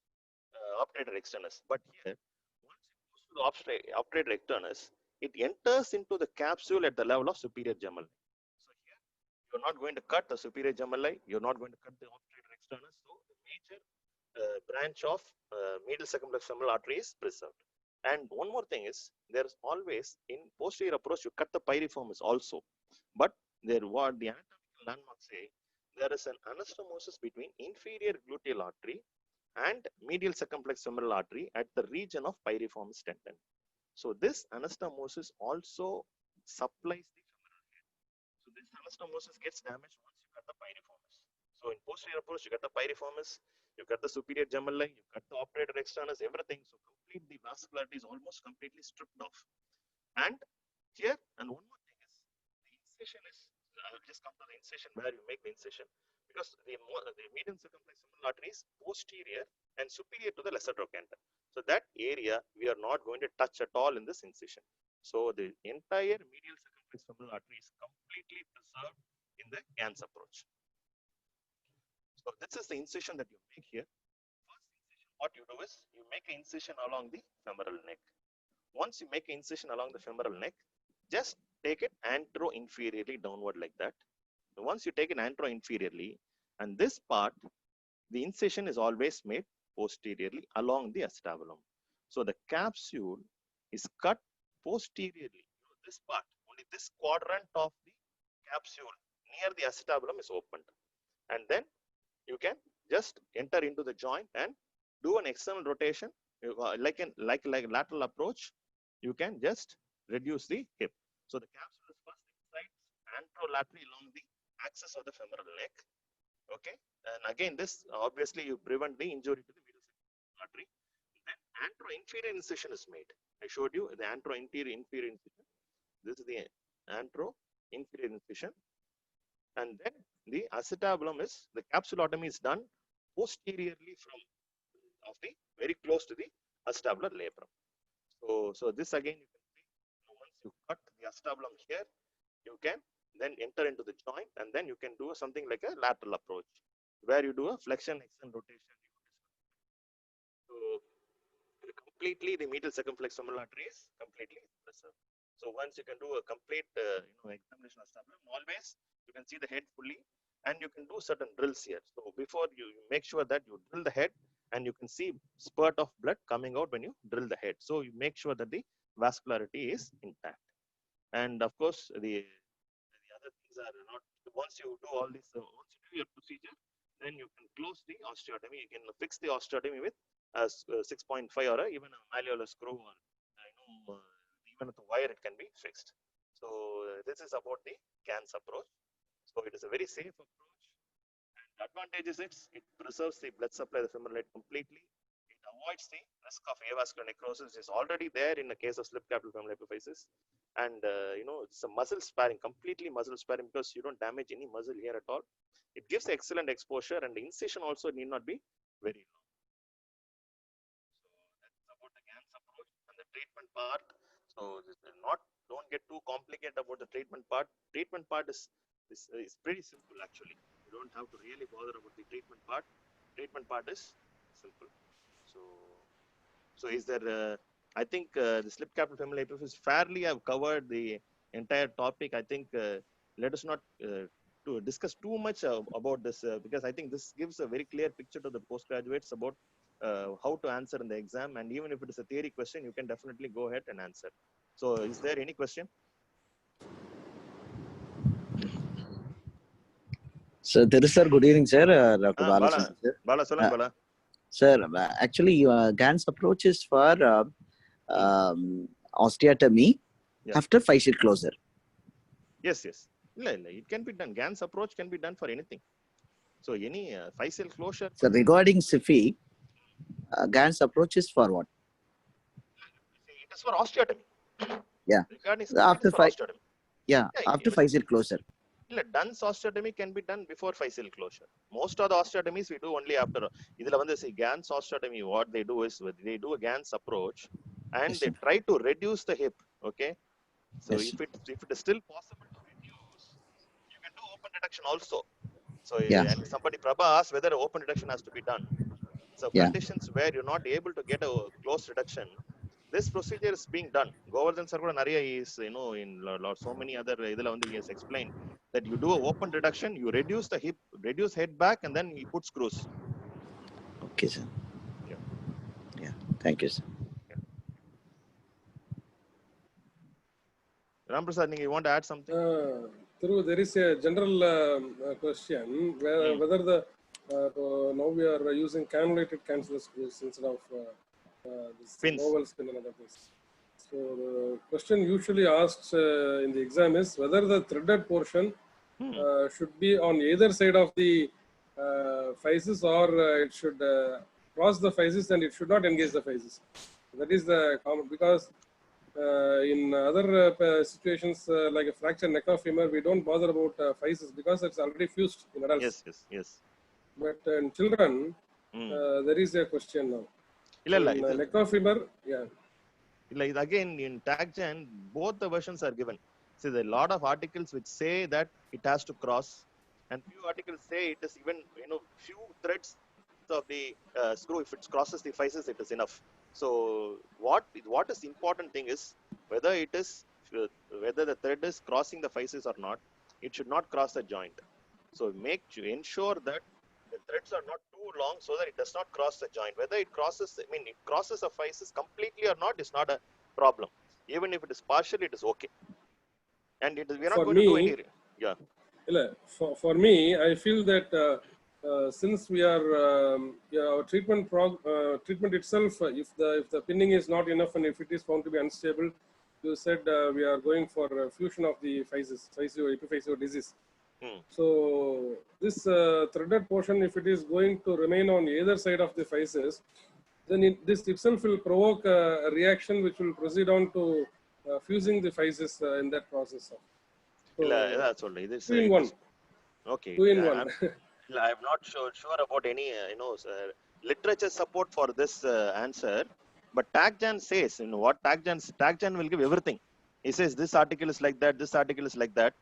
obturator externus. But here, once it goes to the obturator externus, it enters into the capsule at the level of superior gemelli. So here, you're not going to cut the superior gemelli, you're not going to cut the obturator externus. So the major branch of medial circumflex femoral artery is preserved. And one more thing is, there's always in posterior approach, you cut the piriformis also. But what the anatomical landmarks say, there is an anastomosis between inferior gluteal artery and medial circumflex femoral artery at the region of piriformis tendon. So this anastomosis also supplies the femoral head. So this anastomosis gets damaged once you cut the piriformis. So in posterior approach, you cut the piriformis, you cut the superior gemelli, you cut the obturator externus, everything. So the vascularity is almost completely stripped off. And here, and one more thing is, the incision is, I'll just come to the incision where you make the incision, because the median circumflex femoral artery is posterior and superior to the lesser trochanter. So that area we are not going to touch at all in this incision. So the entire medial circumflex femoral artery is completely preserved in the GANS approach. So this is the incision that you make here. First incision, what you do is you make an incision along the femoral neck. Once you make an incision along the femoral neck, just take it antero-inferiorly downward like that. Once you take it antero-inferiorly, and this part, the incision is always made posteriorly along the acetabulum. So the capsule is cut posteriorly. This part, only this quadrant of the capsule near the acetabulum is opened. And then you can just enter into the joint and do an external rotation, like lateral approach. You can just reduce the hip. So the capsule is first inside anterolaterally along the axis of the femoral neck. Okay, and again, this obviously you prevent the injury to the medial artery. Then antero-inferior incision is made. I showed you the antero-inferior incision. This is the antero-inferior incision, and then the acetabulum is, the capsulotomy is done posteriorly from of the very close to the acetabular labrum. So this again you can see, once you cut the acetabulum here, you can then enter into the joint, and then you can do something like a lateral approach, where you do a flexion, extension, rotation. So completely the medial circumflex femoral artery is completely preserved. So once you can do a complete examination of acetabulum, always you can see the head fully, and you can do certain drills here. So before you make sure that you drill the head, and you can see spurt of blood coming out when you drill the head. So you make sure that the vascularity is intact. And of course, the other things are not, once you do all this, once you do your procedure, then you can close the osteotomy. You can fix the osteotomy with a 6.5 or even a malleolar screw, or even with a wire it can be fixed. So this is about the GANS approach. So it is a very safe approach. And the advantage is it preserves the blood supply of the femoral head completely. It avoids the risk of avascular necrosis. Is already there in the case of slip capital femoral epiphysis. And it's a muscle sparing, completely muscle sparing, because you don't damage any muscle here at all. It gives excellent exposure, and the incision also need not be very long. So that's about the GANS approach and the treatment part. So don't get too complicated about the treatment part. Treatment part is pretty simple actually. You don't have to really bother about the treatment part. Treatment part is simple. So is there? I think the slip capital femoral epiphysis fairly have covered the entire topic. I think let us not to discuss too much about this, because I think this gives a very clear picture to the postgraduates about how to answer in the exam. And even if it is a theory question, you can definitely go ahead and answer. So is there any question? So, sir, good evening, sir. Dr. Bala, sir. Bala, solang, Bala. Sir, actually, GANS approach is for osteotomy after physeal closure. Yes. It can be done. GANS approach can be done for anything. So any physeal closure. So regarding SIFI, GANS approach is for what? It is for osteotomy. Yeah. Regarding after osteotomy. After physeal closure. Dunce osteotomy can be done before physeal closure. Most of the osteotomies we do only after. GANS osteotomy, what they do is they do a GANS approach, and they try to reduce the hip. Okay. So if it is still possible to reduce, you can do open reduction also. So and somebody Prabha asked whether open reduction has to be done. So conditions where you're not able to get a close reduction, this procedure is being done. Govardhan sir is, in so many other he has explained that you do an open reduction, you reduce the hip, reduce head back, and then you put screws. Okay, sir. Yeah. Thank you, sir. Ramprasad, you want to add something? There is a general question whether the now we are using cannulated cancellous screws instead of this novel spin and other things. So the question usually asked in the exam is whether the threaded portion should be on either side of the physis, or it should cross the physis and it should not engage the physis. That is the common, because in other situations like a fractured neck of femur, we don't bother about physis because it's already fused in adults. Yes. But in children, there is a question now. In neck of femur, again, in TAGGEN, both the versions are given. See, there are a lot of articles which say that it has to cross, and few articles say it is even, few threads of the screw, if it crosses the physis, it is enough. So what is important thing is whether it is whether the thread is crossing the physis or not, it should not cross the joint. So ensure that the threads are not too long so that it does not cross the joint. Whether it crosses, it crosses a physis completely or not is not a problem. Even if it is partial, it is okay. And we are not For going to do me, any. Yeah. For me, I feel that since we are our treatment itself, if the pinning is not enough and if it is found to be unstable, you said we are going for fusion of the physis, physio disease. So this threaded portion, if it is going to remain on either side of the physis, then this itself will provoke a reaction which will proceed on to fusing the physis in that process. So, two in one. Okay. 2 in 1. I'm not sure about any literature support for this answer, but TACJAN says, what TACJAN will give everything. He says this article is like that, this article is like that,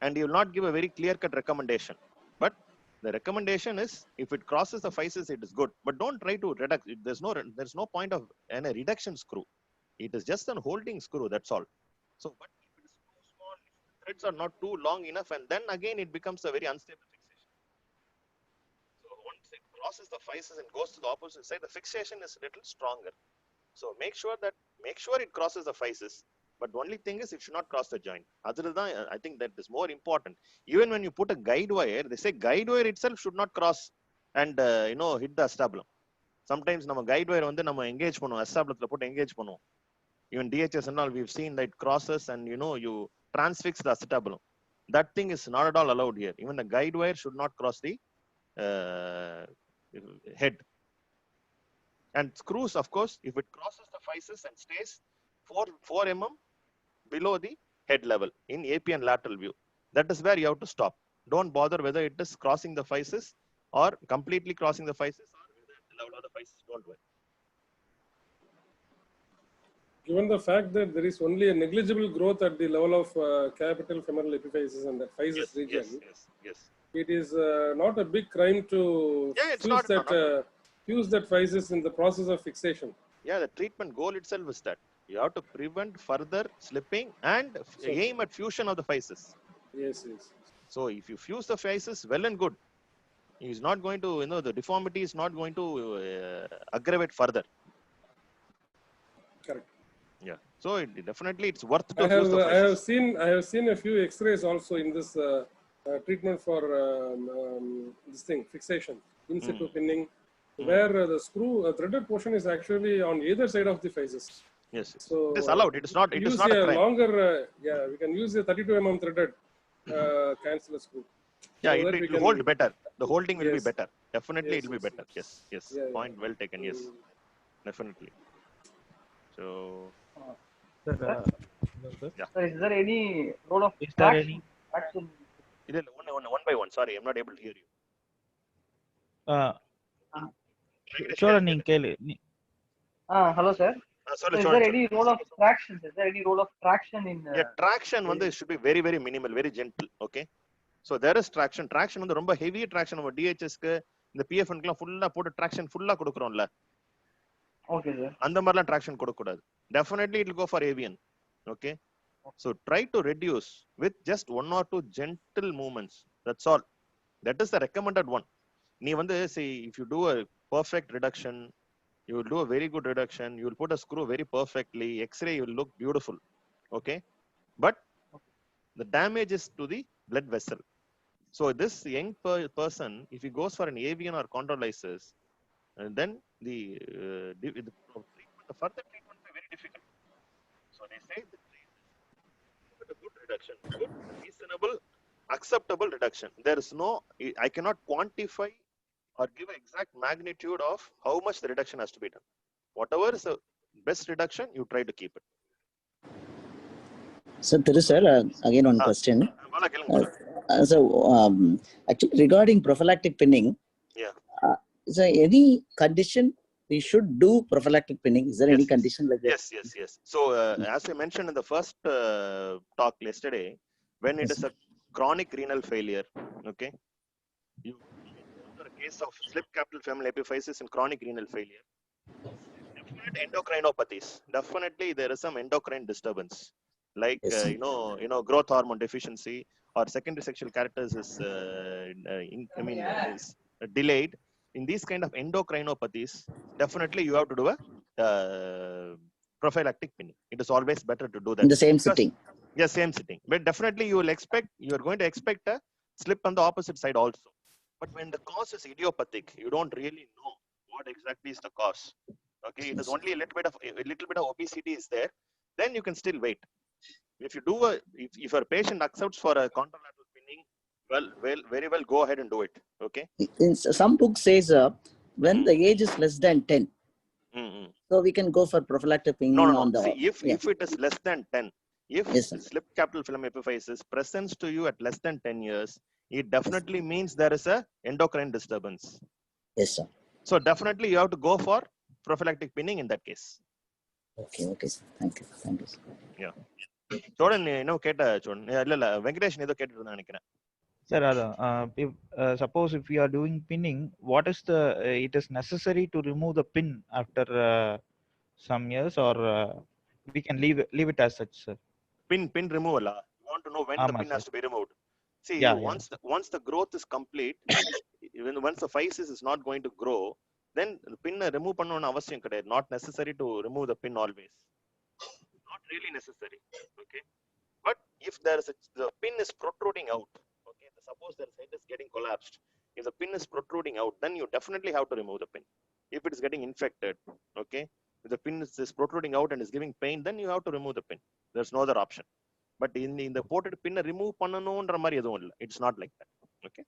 and he will not give a very clear-cut recommendation. But the recommendation is, if it crosses the physis, it is good. But don't try to reduce. There's no point of a reduction screw. It is just a holding screw. That's all. So, but if it is too small, if the threads are not too long enough, and then again it becomes a very unstable fixation. So once it crosses the physis and goes to the opposite side, the fixation is a little stronger. So make sure it crosses the physis. But the only thing is, it should not cross the joint. Other than, I think that is more important. Even when you put a guide wire, they say guide wire itself should not cross and hit the acetabulum. Sometimes நம்ம guide wire வந்து நம்ம engage பண்ணுவோம், acetabulum put engage பண்ணுவோம். Even DHS and all, we've seen that it crosses and you transfix the acetabulum. That thing is not at all allowed here. Even the guide wire should not cross the head. And screws, of course, if it crosses the physis and stays 4 mm below the head level in APN lateral view, that is where you have to stop. Don't bother whether it is crossing the physis or completely crossing the physis or whether at the level of the physis. Don't worry. Given the fact that there is only a negligible growth at the level of capital femoral epiphysis and that physis region, yes. It is not a big crime to fuse that physis in the process of fixation. Yeah, the treatment goal itself is that you have to prevent further slipping and aim at fusion of the physis. Yes. So if you fuse the physis, well and good. He's not going to, the deformity is not going to aggravate further. Correct. Yeah. So definitely it's worth to fuse the physis. I have seen a few X-rays also in this treatment for this thing, fixation, in situ pinning, where the screw threaded portion is actually on either side of the physis. Yes. So it is allowed. It is not a crime. Longer, we can use a 32 mm threaded cancellous screw. Yeah, so it will hold better. The holding will be better. Definitely it will be better. Yes. Yeah, Point well taken. Yes. Definitely. So. Sir, So is there any role of traction? One by one. Sorry, I'm not able to hear you. Sure, நீங்க கேளு. Hello, sir. Sorry, is there any role of traction? Is there any role of traction in? Traction should be very, very minimal, very gentle. Okay. So there is traction. Traction வந்து ரொம்ப heavy traction. நம்ம DHS க்கு இந்த PFN க்குலாம் ஃபுல்லா போட்டு traction ஃபுல்லா கொடுக்கறோம்ல. Okay, sir. அந்த மாதிரிலாம் traction கொடுக்க கூடாது. Definitely it will go for avian. Okay. So try to reduce with just 1 or 2 gentle movements. That's all. That is the recommended one. நீ வந்து see, if you do a perfect reduction, you will do a very good reduction. You will put a screw very perfectly. X-ray will look beautiful. Okay. But the damage is to the blood vessel. So this young person, if he goes for an avian or chondrolysis, then the further treatment will be very difficult. So they say a good reduction, good, reasonable, acceptable reduction. There is no, I cannot quantify or give an exact magnitude of how much the reduction has to be done. Whatever is the best reduction, you try to keep it. So, Thiru sir, again one question. So, actually regarding prophylactic pinning, is there any condition we should do prophylactic pinning? Is there any condition like that? Yes. So, as I mentioned in the first talk yesterday, when it is a chronic renal failure, okay, you a case of slip capital femoral epiphysis and chronic renal failure, definite endocrinopathies. Definitely there is some endocrine disturbance. like Yes, sir. growth hormone deficiency or secondary sexual characters is is delayed. In these kind of endocrinopathies, definitely you have to do a prophylactic pinning. It is always better to do that In the same because sitting. yes, same sitting, but definitely you are going to expect a slip on the opposite side also. But when the cause is idiopathic, you don't really know what exactly is the cause. Okay, it is only a little bit of obesity is there, then you can still wait. If you do if your patient accepts for a contralateral pinning, very well, go ahead and do it. Okay. In some books says when the age is less than 10, so we can go for prophylactic pinning No. on the. See, if it is less than 10, if Yes, sir. slip capital film epiphysis presents to you at less than 10 years, it definitely means there is a endocrine disturbance. Yes, sir. So definitely you have to go for prophylactic pinning in that case. Okay, sir. Thank you, sir. Yeah. Jordan, கேட்ட Jordan. இல்ல வெங்கடேஷ் ஏதோ கேட்டுட்டு இருந்தா நினைக்கிறேன். Sir, if suppose if we are doing pinning, what is the it is necessary to remove the pin after some years, or we can leave it as such, sir? Pin removal. You want to know when the pin has to be removed. See, once the growth is complete, even once the physis is not going to grow, then the pin remove பண்ணனும் அவசியம் கிடையாது. Not necessary to remove the pin always. Not really necessary. Okay. But if the pin is protruding out, okay, suppose the site is getting collapsed. If the pin is protruding out, then you definitely have to remove the pin. If it is getting infected, okay, if the pin is protruding out and is giving pain, then you have to remove the pin. There's no other option. But in the ported pin remove பண்ணனும்ன்ற மாதிரி எதுவும் இல்ல. It's not like that. Okay.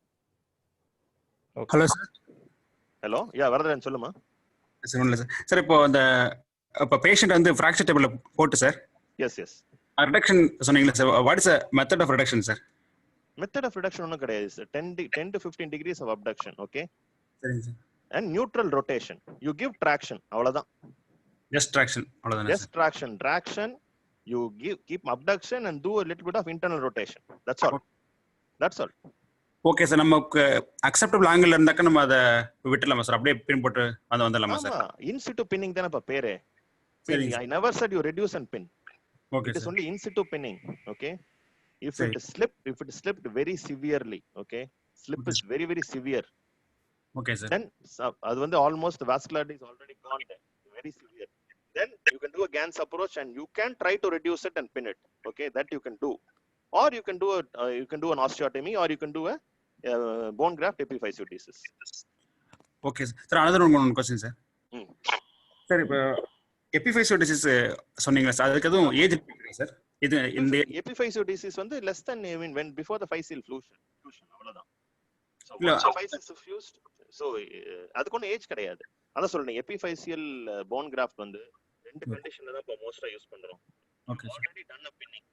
Hello, sir. Hello. Yeah, Varadhan சொல்லுமா. Sir இல்ல sir. Sir இப்போ patient வந்து fracture டேபிள்ல போட்டு sir. Yes. Reduction சொன்னீங்களா sir? What is a method of reduction, sir? Method of reduction ஒண்ணும் கிடையாது sir. 10 to 15 degrees of abduction, okay? சரிங்க sir. And neutral rotation. You give traction. அவ்வளவுதான். Just traction. அவ்வளவுதான். Just traction. You keep abduction and do a little bit of internal rotation. That's all. Okay sir. நமக்கு acceptable angle இருந்தாக்க நம்ம அதை விட்டுலாமா sir? அப்படியே பின் போட்டு வந்துடலாமா சார்? In situ pinning தானே இப்ப பேரு. I never said you reduce and pin. Okay. It is only in situ pinning. Okay. If it is slipped very severely, okay, slip is very very severe. Okay, sir. Then அது வந்து almost the vascularity is already gone there, very severe. Then you can do a Gans approach and you can try to reduce it and pin it. Okay, that you can do, or you can do an osteotomy, or you can do a bone graft epiphysiodesis. Okay, sir. Another one question, sir. Sir, epiphysiodesis சொன்னீங்களா sir? அதுக்கு எதுவும் age இருக்குங்களா sir? இது இந்த epiphysiodesis வந்து less than when before the physeal fusion அவ்வளவுதான். So once the physis is fused, so அதுக்கு ஒன்றும் ஏஜ் கிடையாது. அதான் சொல்றேன், epiphyseal bone graft வந்து ரெண்டு கண்டிஷன்ல தான் இப்போ மோஸ்டா யூஸ் பண்றோம். Okay sir. Already done a pinning,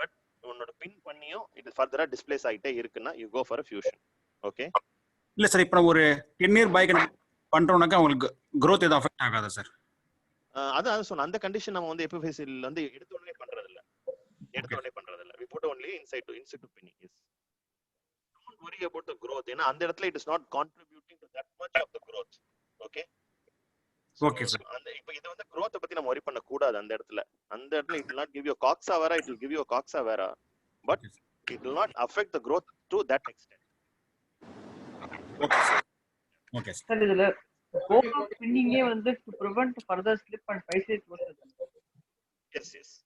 but உன்னோட பின் பண்ணியும் இது ஃபர்தரா டிஸ்ப்ளேஸ் ஆயிட்டே இருக்குன்னா you go for a fusion. Okay. இல்ல சார், இப்போ ஒரு 10 இயர் பைக் பண்றோம்னாக்க அவங்களுக்கு growth எதுவும் அஃபெக்ட் ஆகாதா சார்? அதான் சொன்ன அந்த கண்டிஷன் நம்ம வந்து epiphyseal வந்து எடுத்த உடனே பண்றது இல்ல. We put only in situ pinning. Yes. Don't worry about the growth. ஏன்னா அந்த இடத்துல it is not contributing to that much of the growth. Okay. Okay, sir. அந்த இப்போ இது வந்து growth பத்தி நம்ம worry பண்ண கூடாது அந்த இடத்துல. it will not give you a coxa vera, it will give you a coxa vera, but it will not affect the growth to that extent. Okay, sir. Okay, sir. Sir இதுல goal of pinning வந்து to prevent further slip and physeal closure.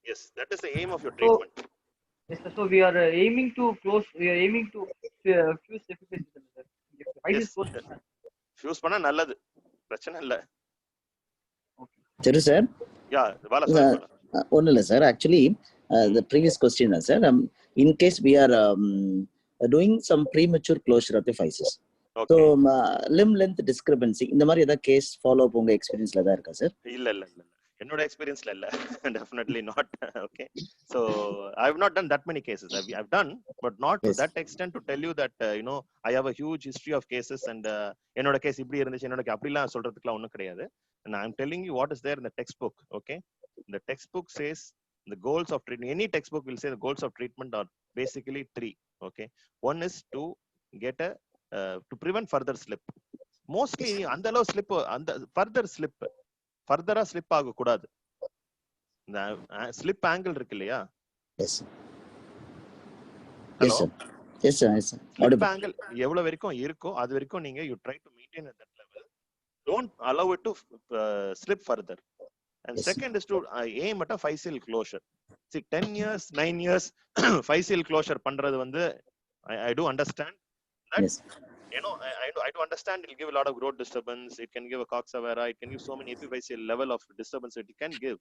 Yes. That is the aim of your treatment. Yes, sir. So we are aiming to fuse epiphyseal, sir. Physeal closure. Fuse பண்ணா நல்லது. பிரச்சனை இல்ல. சரி sir. Yeah, Bala sir. ஒன்றும் இல்லை sir. Actually, the previous question, sir, in case we are doing some premature closure of the physis. Okay. So limb length discrepancy இந்த மாதிரி ஏதாவது கேஸ் ஃபாலோ அப் உங்க எக்ஸ்பீரியன்ஸ்ல தான் இருக்கா சார்? இல்ல என்னோட எக்ஸ்பீரியன்ஸ்ல இல்ல. Definitely not. Okay, so I have not done that many cases. I've done, but not to that extent to tell you that I have a huge history of cases and என்னோட case இப்படி இருந்துச்சு என்னோட அப்படிலாம் சொல்றதுக்குலாம் ஒண்ணும் கிடையாது. And I'm telling you what is there in the textbook. Okay, the textbook says the goals of treatment. Any textbook will say the goals of treatment are basically 3. Okay, one is to get to prevent further slip. Mostly அந்த அளவு slip அந்த further slip ஆக கூடாது. இந்த slip angle இருக்கு இல்லையா, Yes, sir. Hello? Yes, sir. Yes, sir. Yes, sir. Slip Audible. angle எவ்வளவு வரைக்கும் இருக்கோ அது வரைக்கும் நீங்க you try to maintain at that level. Don't allow it to slip further. And Yes, second is to aim at a facial closure. See, 10 years, 9 years facial closure பண்றது வந்து I do understand that. Yes. You know, I do understand it will give a lot of growth disturbance. It can give a coxavera. It can give so many epiphyseal level of disturbance that it can give.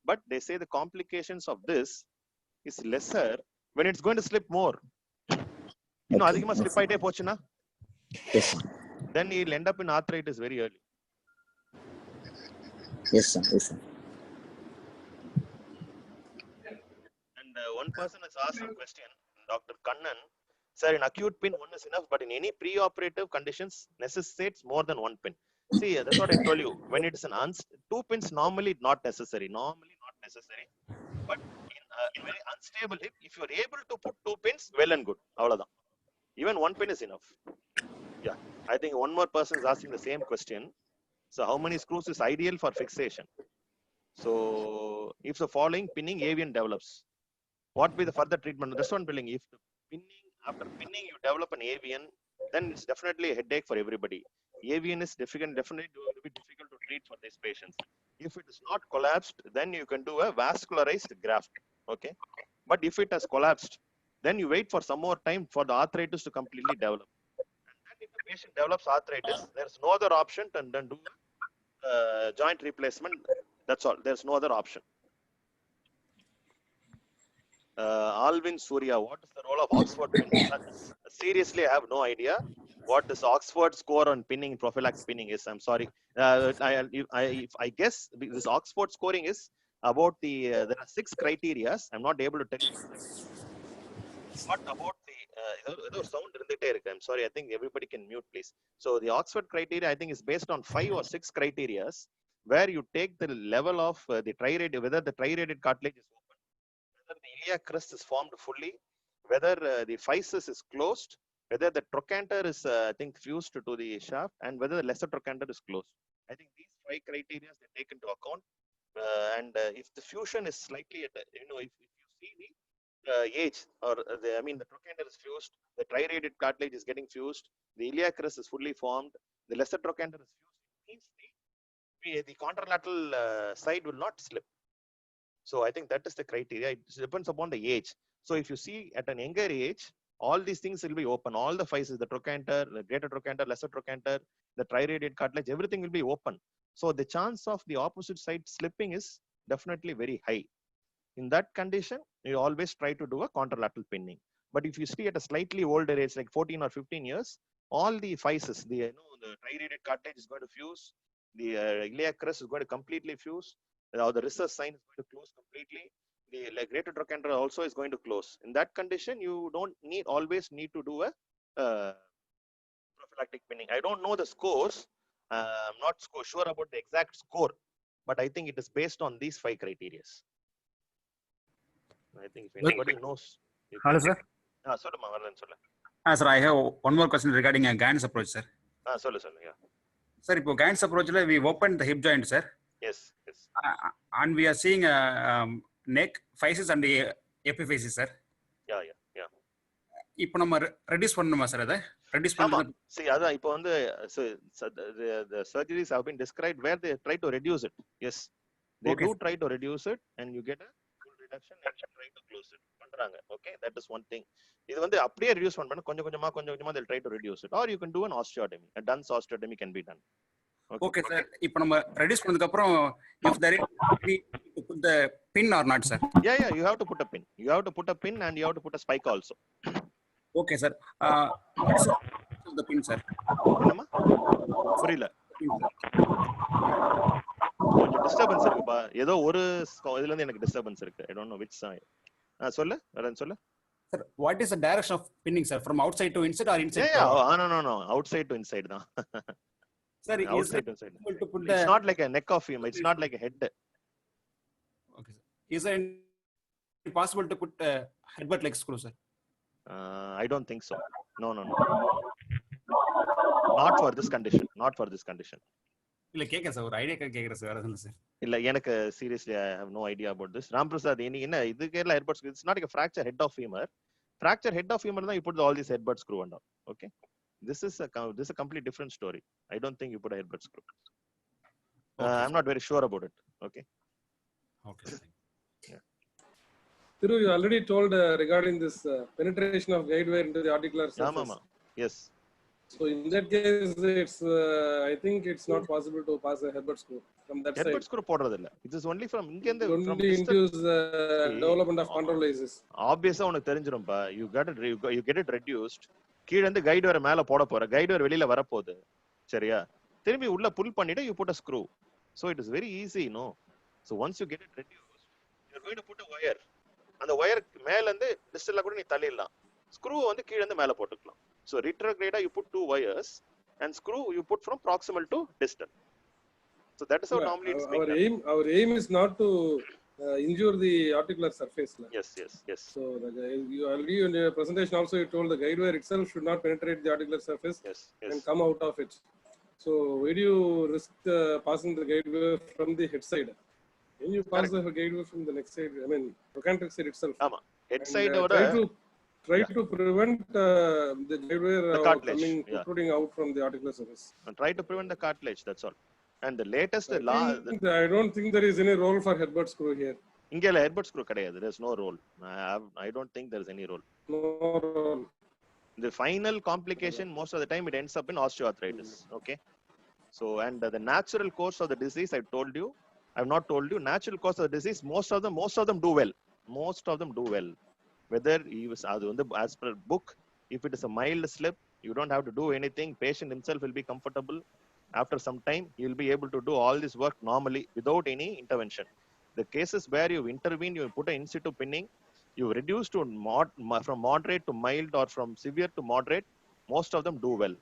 But they say the complications of this is lesser when it's going to slip more. இன்னும் Okay. அதிகமா slip ஆயிட்டே போச்சுன்னா Yes, sir. then you'll end up in arthritis very early. Yes, sir. Yes, sir. And one person has asked a question, Dr. Kannan. Sir, in acute pin, one is enough, but in any preoperative conditions, necessitates more than one pin. See, that's what I told you. When it's an two pins, normally not necessary. But in very unstable hip, if you are able to put 2 pins, well and good. Avladhan. Even 1 pin is enough. Yeah, I think one more person is asking the same question. So, how many screws is ideal for fixation? So, if the following pinning avian develops, what will be the further treatment? This one billing. If the pinning, after pinning, you develop an avian, then it's definitely a headache for everybody. Avian is definitely going to be difficult to treat for these patients. If it is not collapsed, then you can do a vascularized graft. Okay, but if it has collapsed, then you wait for some more time for the arthritis to completely develop. And then if the patient develops arthritis, there's no other option than do joint replacement. That's all. There's no other option. Alvin Surya, what is the role of Oxford pinning? Seriously, I have no idea what this Oxford score on pinning, prophylactic pinning is. I'm sorry. I guess this Oxford scoring is about the, there are 6 criteria. I'm not able to tell you. What about the, sound irundite irukku. I'm sorry. I think everybody can mute, please. So the Oxford criteria, I think, is based on 5 or 6 criteria where you take the level of the triradiate, whether the triradiate cartilage is open, whether the iliac crest is formed fully, whether the physis is closed, whether the trochanter is, I think, fused to the shaft, and whether the lesser trochanter is closed. I think these 5 criteria they take into account. And if the fusion is slightly, if you see the age, or the trochanter is fused, the triradiate cartilage is getting fused, the iliac crest is fully formed, the lesser trochanter is fused, means the contralateral side will not slip. So I think that is the criteria. It depends upon the age. So if you see at an younger age, all these things will be open. All the physes, the trochanter, the greater trochanter, lesser trochanter, the triradiate cartilage, everything will be open. So the chance of the opposite side slipping is definitely very high. In that condition, you always try to do a contralateral pinning. But if you see at a slightly older age, like 14 or 15 years, all the physes, the triradiate cartilage is going to fuse, the iliac crest is going to completely fuse, the recess sign is going to close completely, the greater trochanter also is going to close. In that condition, you don't always need to do a prophylactic pinning. I don't know the scores. I'm not sure about the exact score, but I think it is based on these 5 criteria. I think if anybody knows. Hello, sir. Sir, I have one more question regarding a Gans approach, sir. Yeah. Sir, if Gans approach, we opened the hip joint, sir. Yes. And we are seeing neck, physis and the epiphysis, sir. Yeah. இப்போ நம்ம reduce பண்ணணுமா sir அதை reduce பண்ணனும் see அதான் இப்போ வந்து the surgeries have been described where they try to reduce it. Yes, they do try to reduce it and you get a full reduction and try to close it பண்றாங்க. Okay, that is one thing. இது வந்து அப்படியே reduce பண்ணணும், கொஞ்சம் கொஞ்சமா they'll try to reduce it, or you can do an osteotomy. A Duns osteotomy can be done. Okay sir, இப்போ நம்ம reduce பண்ணதுக்கு அப்புறம் if there is to put the pin or not, sir? Yeah, you have to put a pin. You have to put a pin and you have to put a spike also. Okay sir. What is the pin, sir? என்னமா புரியல. கொஞ்சம் disturbance இருக்குப்பா, ஏதோ ஒரு இதுல இருந்து எனக்கு disturbance இருக்கு. I don't know which side. சொல்லு, வரேன் சொல்லு. Sir, what is the direction of pinning, sir? From outside to inside or inside? No. Outside to inside தான். Sir, outside to inside. It's not like a neck of him. It's not like a head. Okay, sir. Is it possible to put a headbutt leg screw, sir? I don't think so. No. Not for this condition. இல்ல கேட்க sir, ஒரு idea கேட்கறேன் sir, வேற எதுவும் sir. இல்ல எனக்கு seriously I have no idea about this. Ram Prasad, நீங்க என்ன இது Kerala Herbert screw, it's not a fracture head of femur. Fracture head of femur, then you put all these headbutt screw and all. Okay, this is a complete different story. I don't think you put a headbutt screw. I'm not very sure about it. Okay. Okay. Yeah. Thiru, you already told regarding this penetration of guide wire into the articular surface. Yes. So in that case, it's I think it's not possible to pass a headbutt screw from that side. Headbutt screw போடுறதில்ல. It is only from இங்க இருந்து from induce development of chondrolysis. Obviously உனக்கு தெரிஞ்சிரும்பா. You get it reduced. கீழ இருந்து guide wire மேல போட போற. Guide wire வெளியில வர போகுது. சரியா? திரும்பி உள்ள புல் பண்ணிட்டு you put a screw. So it is very easy, no? So once you get it reduced, you are going to put a wire. அந்த வயர் மேல இருந்து டிஸ்டல்ல கூட நீ தள்ளிடலாம். ஸ்க்ரூ வந்து கீழ இருந்து மேல போட்டுக்கலாம். So retrograde you put 2 wires and screw you put from proximal to distal. So that is how normally it's being done. Our aim is not to injure the articular surface. Yes. So you already in your presentation also you told the guide wire itself should not penetrate the articular surface and come out of it. So why do you risk passing the guide wire from the head side? When you pass the guide wire from the next side, I mean trochanteric side itself. Head side try to prevent the guide wire coming protruding out from the articular surface. And try to prevent the cartilage, that's all. And the latest I don't think there is any role for headbutt screw here. இங்கல headbutt screw கிடையாது. There is no role. I don't think there is any role. No role. The final complication most of the time it ends up in osteoarthritis. Okay. So and the natural course of the disease I have not told you. Natural course of the disease, most of them do well. Most of them do well. Whether as per book, if it is a mild slip, you don't have to do anything. Patient himself will be comfortable. After some time, he will be able to do all this work normally without any intervention. The cases where you intervene, you put an in situ pinning, you reduce to from moderate to mild or from severe to moderate, most of them do well.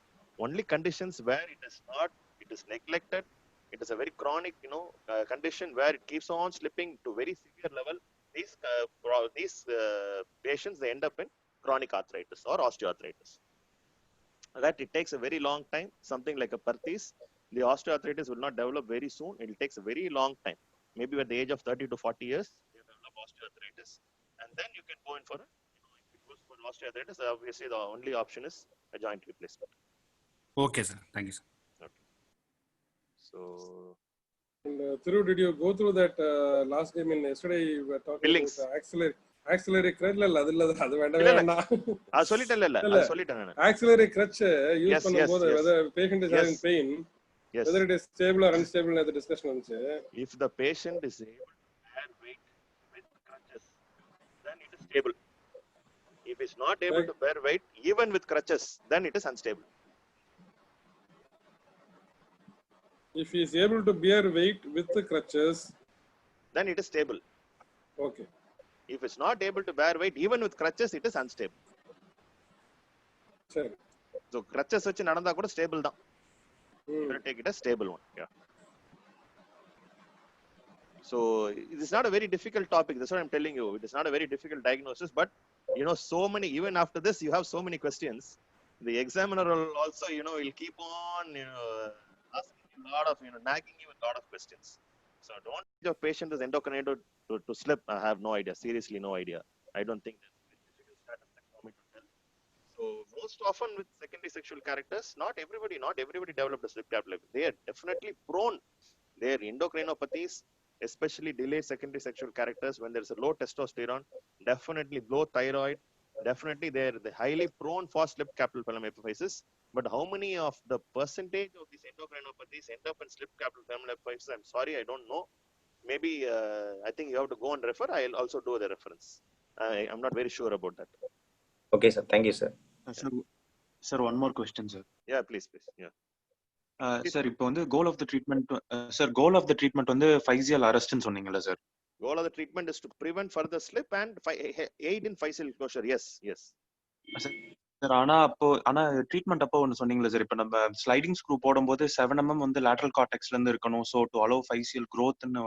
Only conditions where it is neglected, it is a very chronic, condition where it keeps on slipping to very severe level. These patients, they end up in chronic arthritis or osteoarthritis. That it takes a very long time. Something like a Perthes, the osteoarthritis will not develop very soon. It takes a very long time. Maybe at the age of 30 to 40 years, you develop osteoarthritis, and then you can go in for if it goes for osteoarthritis, obviously the only option is a joint replacement. Okay, sir. Thank you, sir. Okay. So. And Thiru, did you go through that last time yesterday you were talking Billings. about axillary crutch? அது வேண்டாம். Axillary crutch use பண்ணும்போது whether patient is having pain, whether it is stable or unstable as the discussion வந்துச்சு. If the patient is able to bear weight with crutches, then it is stable. If it's not able to bear weight even with crutches, then it is unstable. If he is able to bear weight with the crutches, then it is stable. Okay. If it's not able to bear weight even with crutches, it is unstable. Sure. So crutches வச்சு நடந்தா கூட stable தான். You better take it as stable one. Yeah. So it is not a very difficult topic. That's what I'm telling you. It is not a very difficult diagnosis, but so many, even after this, you have so many questions. The examiner will also, will keep on, asking a lot of, nagging you with a lot of questions. So don't think your patient is endocrine to slip. I have no idea. Seriously, no idea. I don't think that's a difficult status for me to tell. So most often with secondary sexual characters, not everybody developed a slip capillary. They are definitely prone. Their endocrinopathies, especially delayed secondary sexual characters, when there is a low testosterone, definitely low thyroid, definitely they're highly prone for slip capillary epiphysis. But how many of the percentage of these endocrinopathies end up in slip capillary epiphysis? I'm sorry, I don't know. Maybe I think you have to go and refer. I'll also do the reference. I'm not very sure about that. Okay, sir. Thank you, sir. Sir, one more question, sir. Yeah, please. Yeah. Sir, இப்போ வந்து goal of the treatment வந்து physial arrest ன்னு சொன்னீங்கல்ல sir? Goal of the treatment is to prevent further slip and aid in physial closure. Yes. Sir ஆனா treatment அப்போ ஒன்று சொன்னீங்களா sir, இப்போ நம்ம ஸ்லைடிங் ஸ்க்ரூ போடும்போது 7 mm வந்து லேட்டரல் கார்டெக்ஸ்ல இருந்து இருக்கணும், ஸோ டு அலோவ் ஃபைசியல் க்ரோத்னு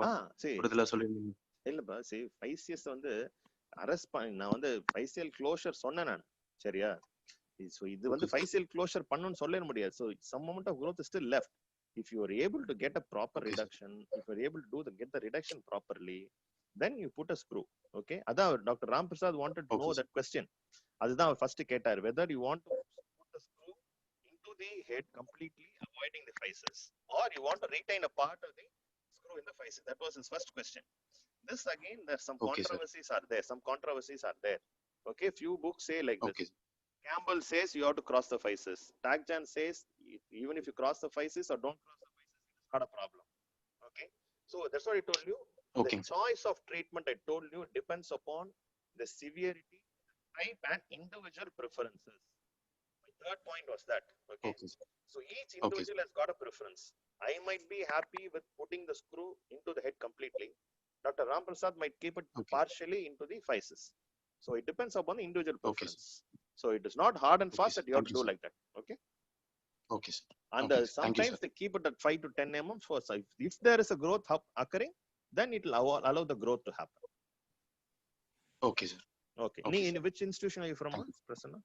ஒரு இதுல சொல்லிருந்தீங்க. இல்லப்பா, சரி ஃபைசியஸ் வந்து அரெஸ்ட் பண்ணி நான் வந்து ஃபைசியல் க்ளோஷர் சொன்னேன் நான், சரியா? ஸோ இது வந்து ஃபைசியல் க்ளோஷர் பண்ணணும்னு சொல்ல முடியாது. So some amount of growth is still left. If you are able to get a proper Okay, sir. reduction, if you are able to get the reduction properly, then you put a screw. Okay, அதான் Dr. Ram Prasad wanted to Okay, know sir. that question. அதுதான் அவர் first கேட்டார், whether you want to put a screw into the head completely avoiding the physis, or you want to retain a part of the screw in the physis. That was his first question. This again, there's some Okay, sir. controversies are there. Some controversies are there. Okay, few books say like Okay. this. Campbell says you have to cross the physis. Tagjan says even if you cross the physis or don't cross the physis, it's not a problem. Okay, so that's what I told you. Okay. The choice of treatment I told you depends upon the severity, type, and individual preferences. My third point was that. Okay, Okay, sir. so each individual has got a preference. I might be happy with putting the screw into the head completely. Dr. Ram Prasad might keep it Okay. partially into the physis. So it depends upon the individual Okay, preference. So it is not hard and Okay, fast sir. that you have Thank to you, do sir. like that. Okay. Okay, sir. And Okay, sir. Thank you, sometimes sir. they keep it at 5 to 10 mm for size. If there is a growth occurring, then it will allow the growth to happen. Okay, sir. Okay. Okay, In sir. which institution are you from, Thank you. Prasanna?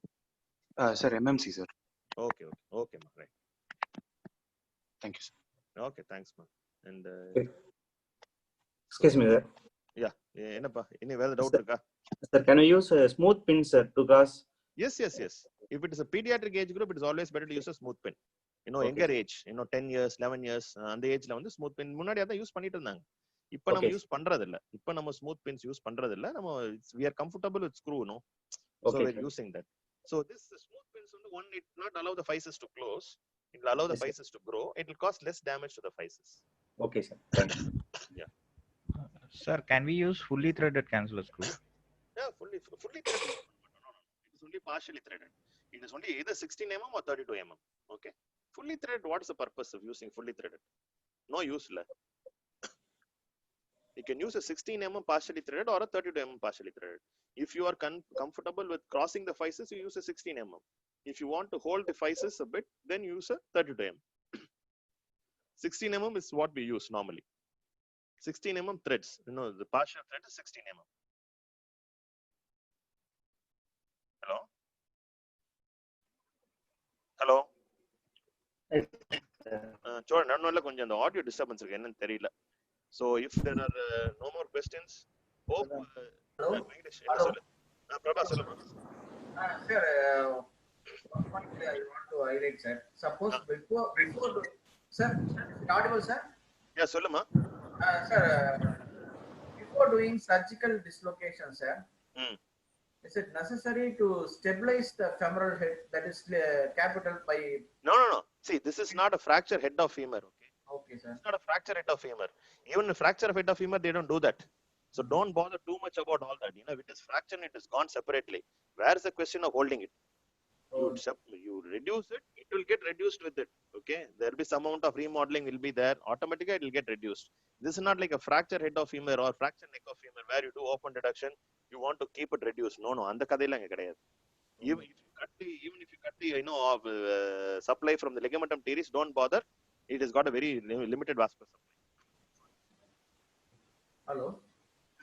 Sir, MMC, sir. Okay, okay, ma. Right. Thank you, sir. Okay, thanks, ma. And Excuse me, sir. yeah, என்னப்பா இனி வேற doubt Sir, இருக்கா? sir, can we use smooth pins, sir, to cross? Yes. If it is a pediatric age group, it is always better to use a smooth pin. Okay, younger sir. age, 10 years, 11 years, அந்த ஏஜ்ல வந்து smooth பின் முன்னாடி அதான் use பண்ணிட்டு இருந்தாங்க. இப்போ நம்ம Okay, use பண்றது இல்ல. இப்போ நம்ம ஸ்மூத் பின்ஸ் யூஸ் பண்றது இல்ல. நம்ம we are comfortable with screw, no? So okay, we're sir. using that. So this smooth pins வந்து one, it not allow the physis to close. It will allow the Yes, sir. physis to grow. It will cause less damage to the physis. Okay, sir. Thank you. Yeah. Sir, can we use fully threaded canceller screw? Yeah, fully threaded. No. It is only partially threaded. It is only either 16 mm or 32 mm. Okay. Fully threaded, what is the purpose of using fully threaded? No use. You can use a 16 mm partially threaded or a 32 mm partially threaded. If you are comfortable with crossing the physis, you use a 16 mm. If you want to hold the physis a bit, then you use a 32 mm. 16 mm is what we use normally. 16 mm threads. The partial thread is 16 mm. Hello? Sure, நடுவுல கொஞ்சம் அந்த audio disturbance இருக்கு, என்னன்னு தெரியல. So if there are no more questions, hope Hello? Venkatesh, என்ன சொல்லு? பிரபா சொல்லுமா? Sir, one point I want to highlight, sir. Suppose before sir, is it audible, sir? Yeah, சொல்லுமா? Sir, before doing surgical dislocation, sir, is it necessary to stabilize the femoral head, that is capital, by? No. See, this is not a fracture head of femur. Okay, sir. It's not a fracture head of femur. Even a fracture of head of femur, they don't do that. So don't bother too much about all that. If it is fracture, it is gone separately. Where is the question of holding it? You reduce it, it will get reduced with it. Okay, there will be some amount of remodeling will be there. Automatically, it will get reduced. This is not like a fracture head of femur or fracture neck of femur where you do open reduction. You want to keep it reduced. No. அந்த கதையில அங்க கிடையாது. Even if you cut the supply from the ligamentum teres, don't bother. It has got a very limited vascular supply.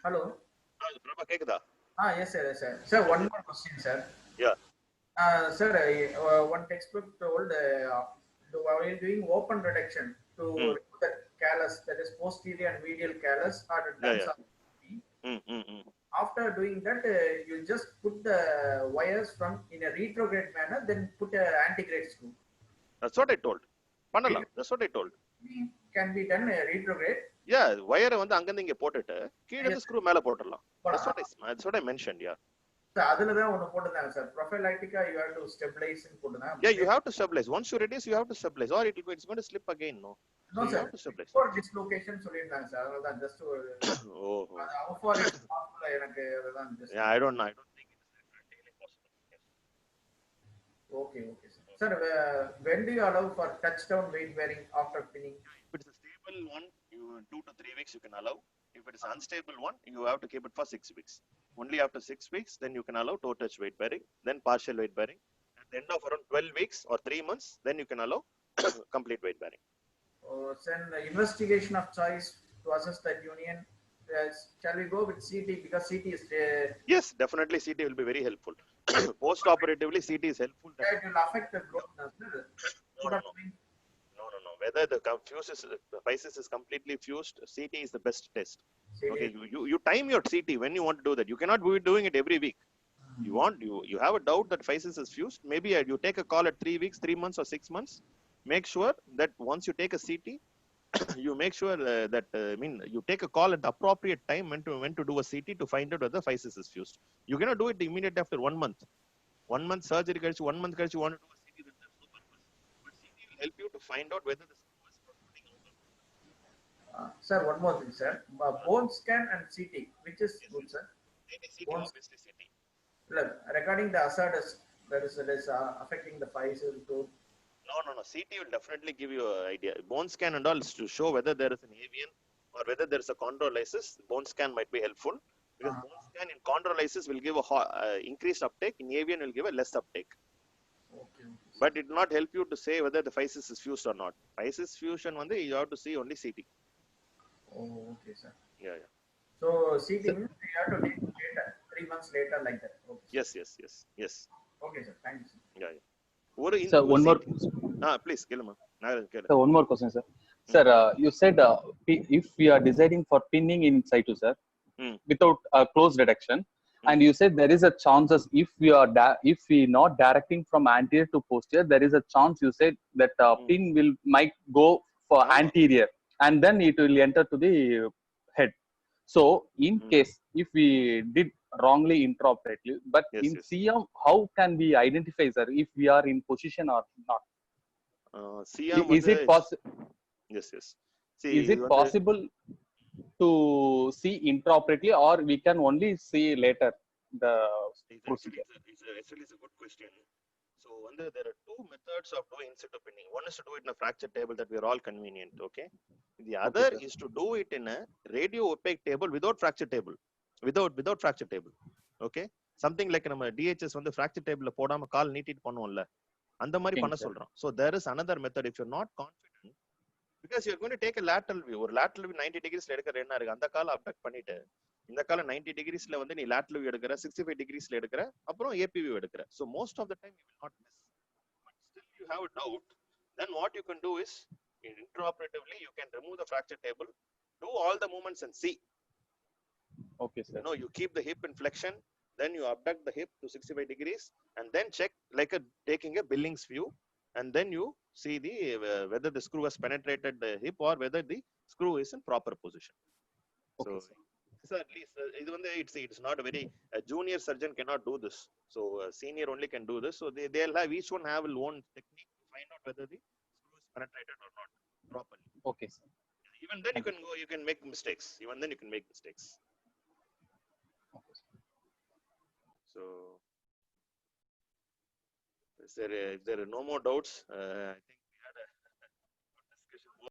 Hello. Prabha, கேக்குதா? Yes, sir. Sir, one more question, sir. Yeah. Sir, one textbook told while doing open reduction to remove the callus, that is posterior and medial callus, or after doing that, you just put the wires from in a retrograde manner, then put a antegrade screw. That's what I told. பண்ணலாம். That's what I told. Can be done retrograde. Yeah, wire வந்து அங்க இருந்து இங்க போட்டுட்டு கீழ இருந்து screw மேல போட்டுறலாம். That's what I mentioned. Yeah. Sir, அதுல தான் ஒன்னு போட்டுதாங்க sir. Prophylactica you have to stabilize ன்னு போட்டுதாங்க. Yeah, you have to stabilize. Once you reduce, you have to stabilize, or it's going to slip again. No, so you sir, have to stabilize. For dislocation சொல்லிருந்தாங்க sir. அதுதான் just for எனக்கு அதுதான் just. Yeah, I don't think it is practically possible. Okay, sir. Sir, when do you allow for touchdown weight bearing after pinning? If it's a stable one, 2 to 3 weeks you can allow. If it is unstable one, you have to keep it for 6 weeks. Only after 6 weeks, then you can allow toe touch weight bearing, then partial weight bearing. At the end of around 12 weeks or 3 months, then you can allow complete weight bearing. Send investigation of choice to assess that union. Shall we go with CT, because CT is? Yes, definitely CT will be very helpful. Post-operatively, CT is helpful. It will affect the growth. No. whether the physis is completely fused, CT is the best test. Okay, you time your CT when you want to do that. You cannot be doing it every week. You have a doubt that physis is fused. Maybe you take a call at 3 weeks, 3 months, or 6 months. Make sure that once you take a CT, you make sure that you take a call at the appropriate time when to do a CT to find out whether physis is fused. You cannot do it immediately after 1 month. 1 month surgery, 1 month you want to do a CT, then there's no purpose. But CT will help you to find out whether the screw is protruding out or not. Sir, one more thing, sir. Bone scan and CT, which is good, sir? CT, obviously CT. Look, regarding the hazardous that is affecting the physis growth. No. CT will definitely give you an idea. Bone scan and all is to show whether there is an avian or whether there is a chondrolysis. Bone scan might be helpful because bone scan in chondrolysis will give a increased uptake. In avian will give a less uptake. Okay. But it will not help you to say whether the physis is fused or not. Physis fusion, you have to see only CT. Oh, okay, sir. Yeah. So CT means you have to take later, 3 months later, like that. Okay. Yes. Okay, sir. Thank you, sir. Yeah. Sir, one more. Please, Kilma. Sir, one more question, sir. Sir, you said if we are deciding for pinning in situ, sir, without close detection, and you said there is a chances if we are if we not directing from anterior to posterior, there is a chance you said that pin might go for anterior, and then it will enter to the head. So in case if we did wrongly intraoperatively, but in CM, how can we identify, sir, if we are in position or not? Is it possible? Yes. See, is it possible to see intraoperatively, or we can only see later the procedure? Actually, it's a good question. So there are two methods of doing in situ pinning. One is to do it in a fracture table that we are all convenient. Okay. The other is to do it in a radio opaque table without fracture table. Without fracture table. Okay. Something like நம்ம DHS fracture table போடாம கால் நீட்டிட்டு பண்ணுவோம்ல அந்த மாதிரி பண்ண சொல்றோம். So there is another method if you're not confident, because you're going to take a lateral view. ஒரு lateral view 90 degrees எடுக்கிற என்ன இருக்கு, அந்த காலை அப்டக்ட் பண்ணிட்டு இந்த கால 90 degreesல நீ lateral view எடுக்கிற, 65 degreesல எடுக்கிற, அப்புறம் AP view எடுக்கிற. So most of the time you will not miss. But still you have a doubt, then what you can do is intraoperatively you can remove the fracture table, do all the movements and see. Okay, sir. You keep the hip in flexion, then you abduct the hip to 65 degrees and then check like taking a Billings view, and then you see whether the screw has penetrated the hip or whether the screw is in proper position. Okay, so at least it's not a very junior surgeon cannot do this. So senior only can do this. So they'll have each one have own technique to find out whether the screw is penetrated or not properly. Okay, sir. Even then you can make mistakes. Okay, sir. So if there are no more doubts, I think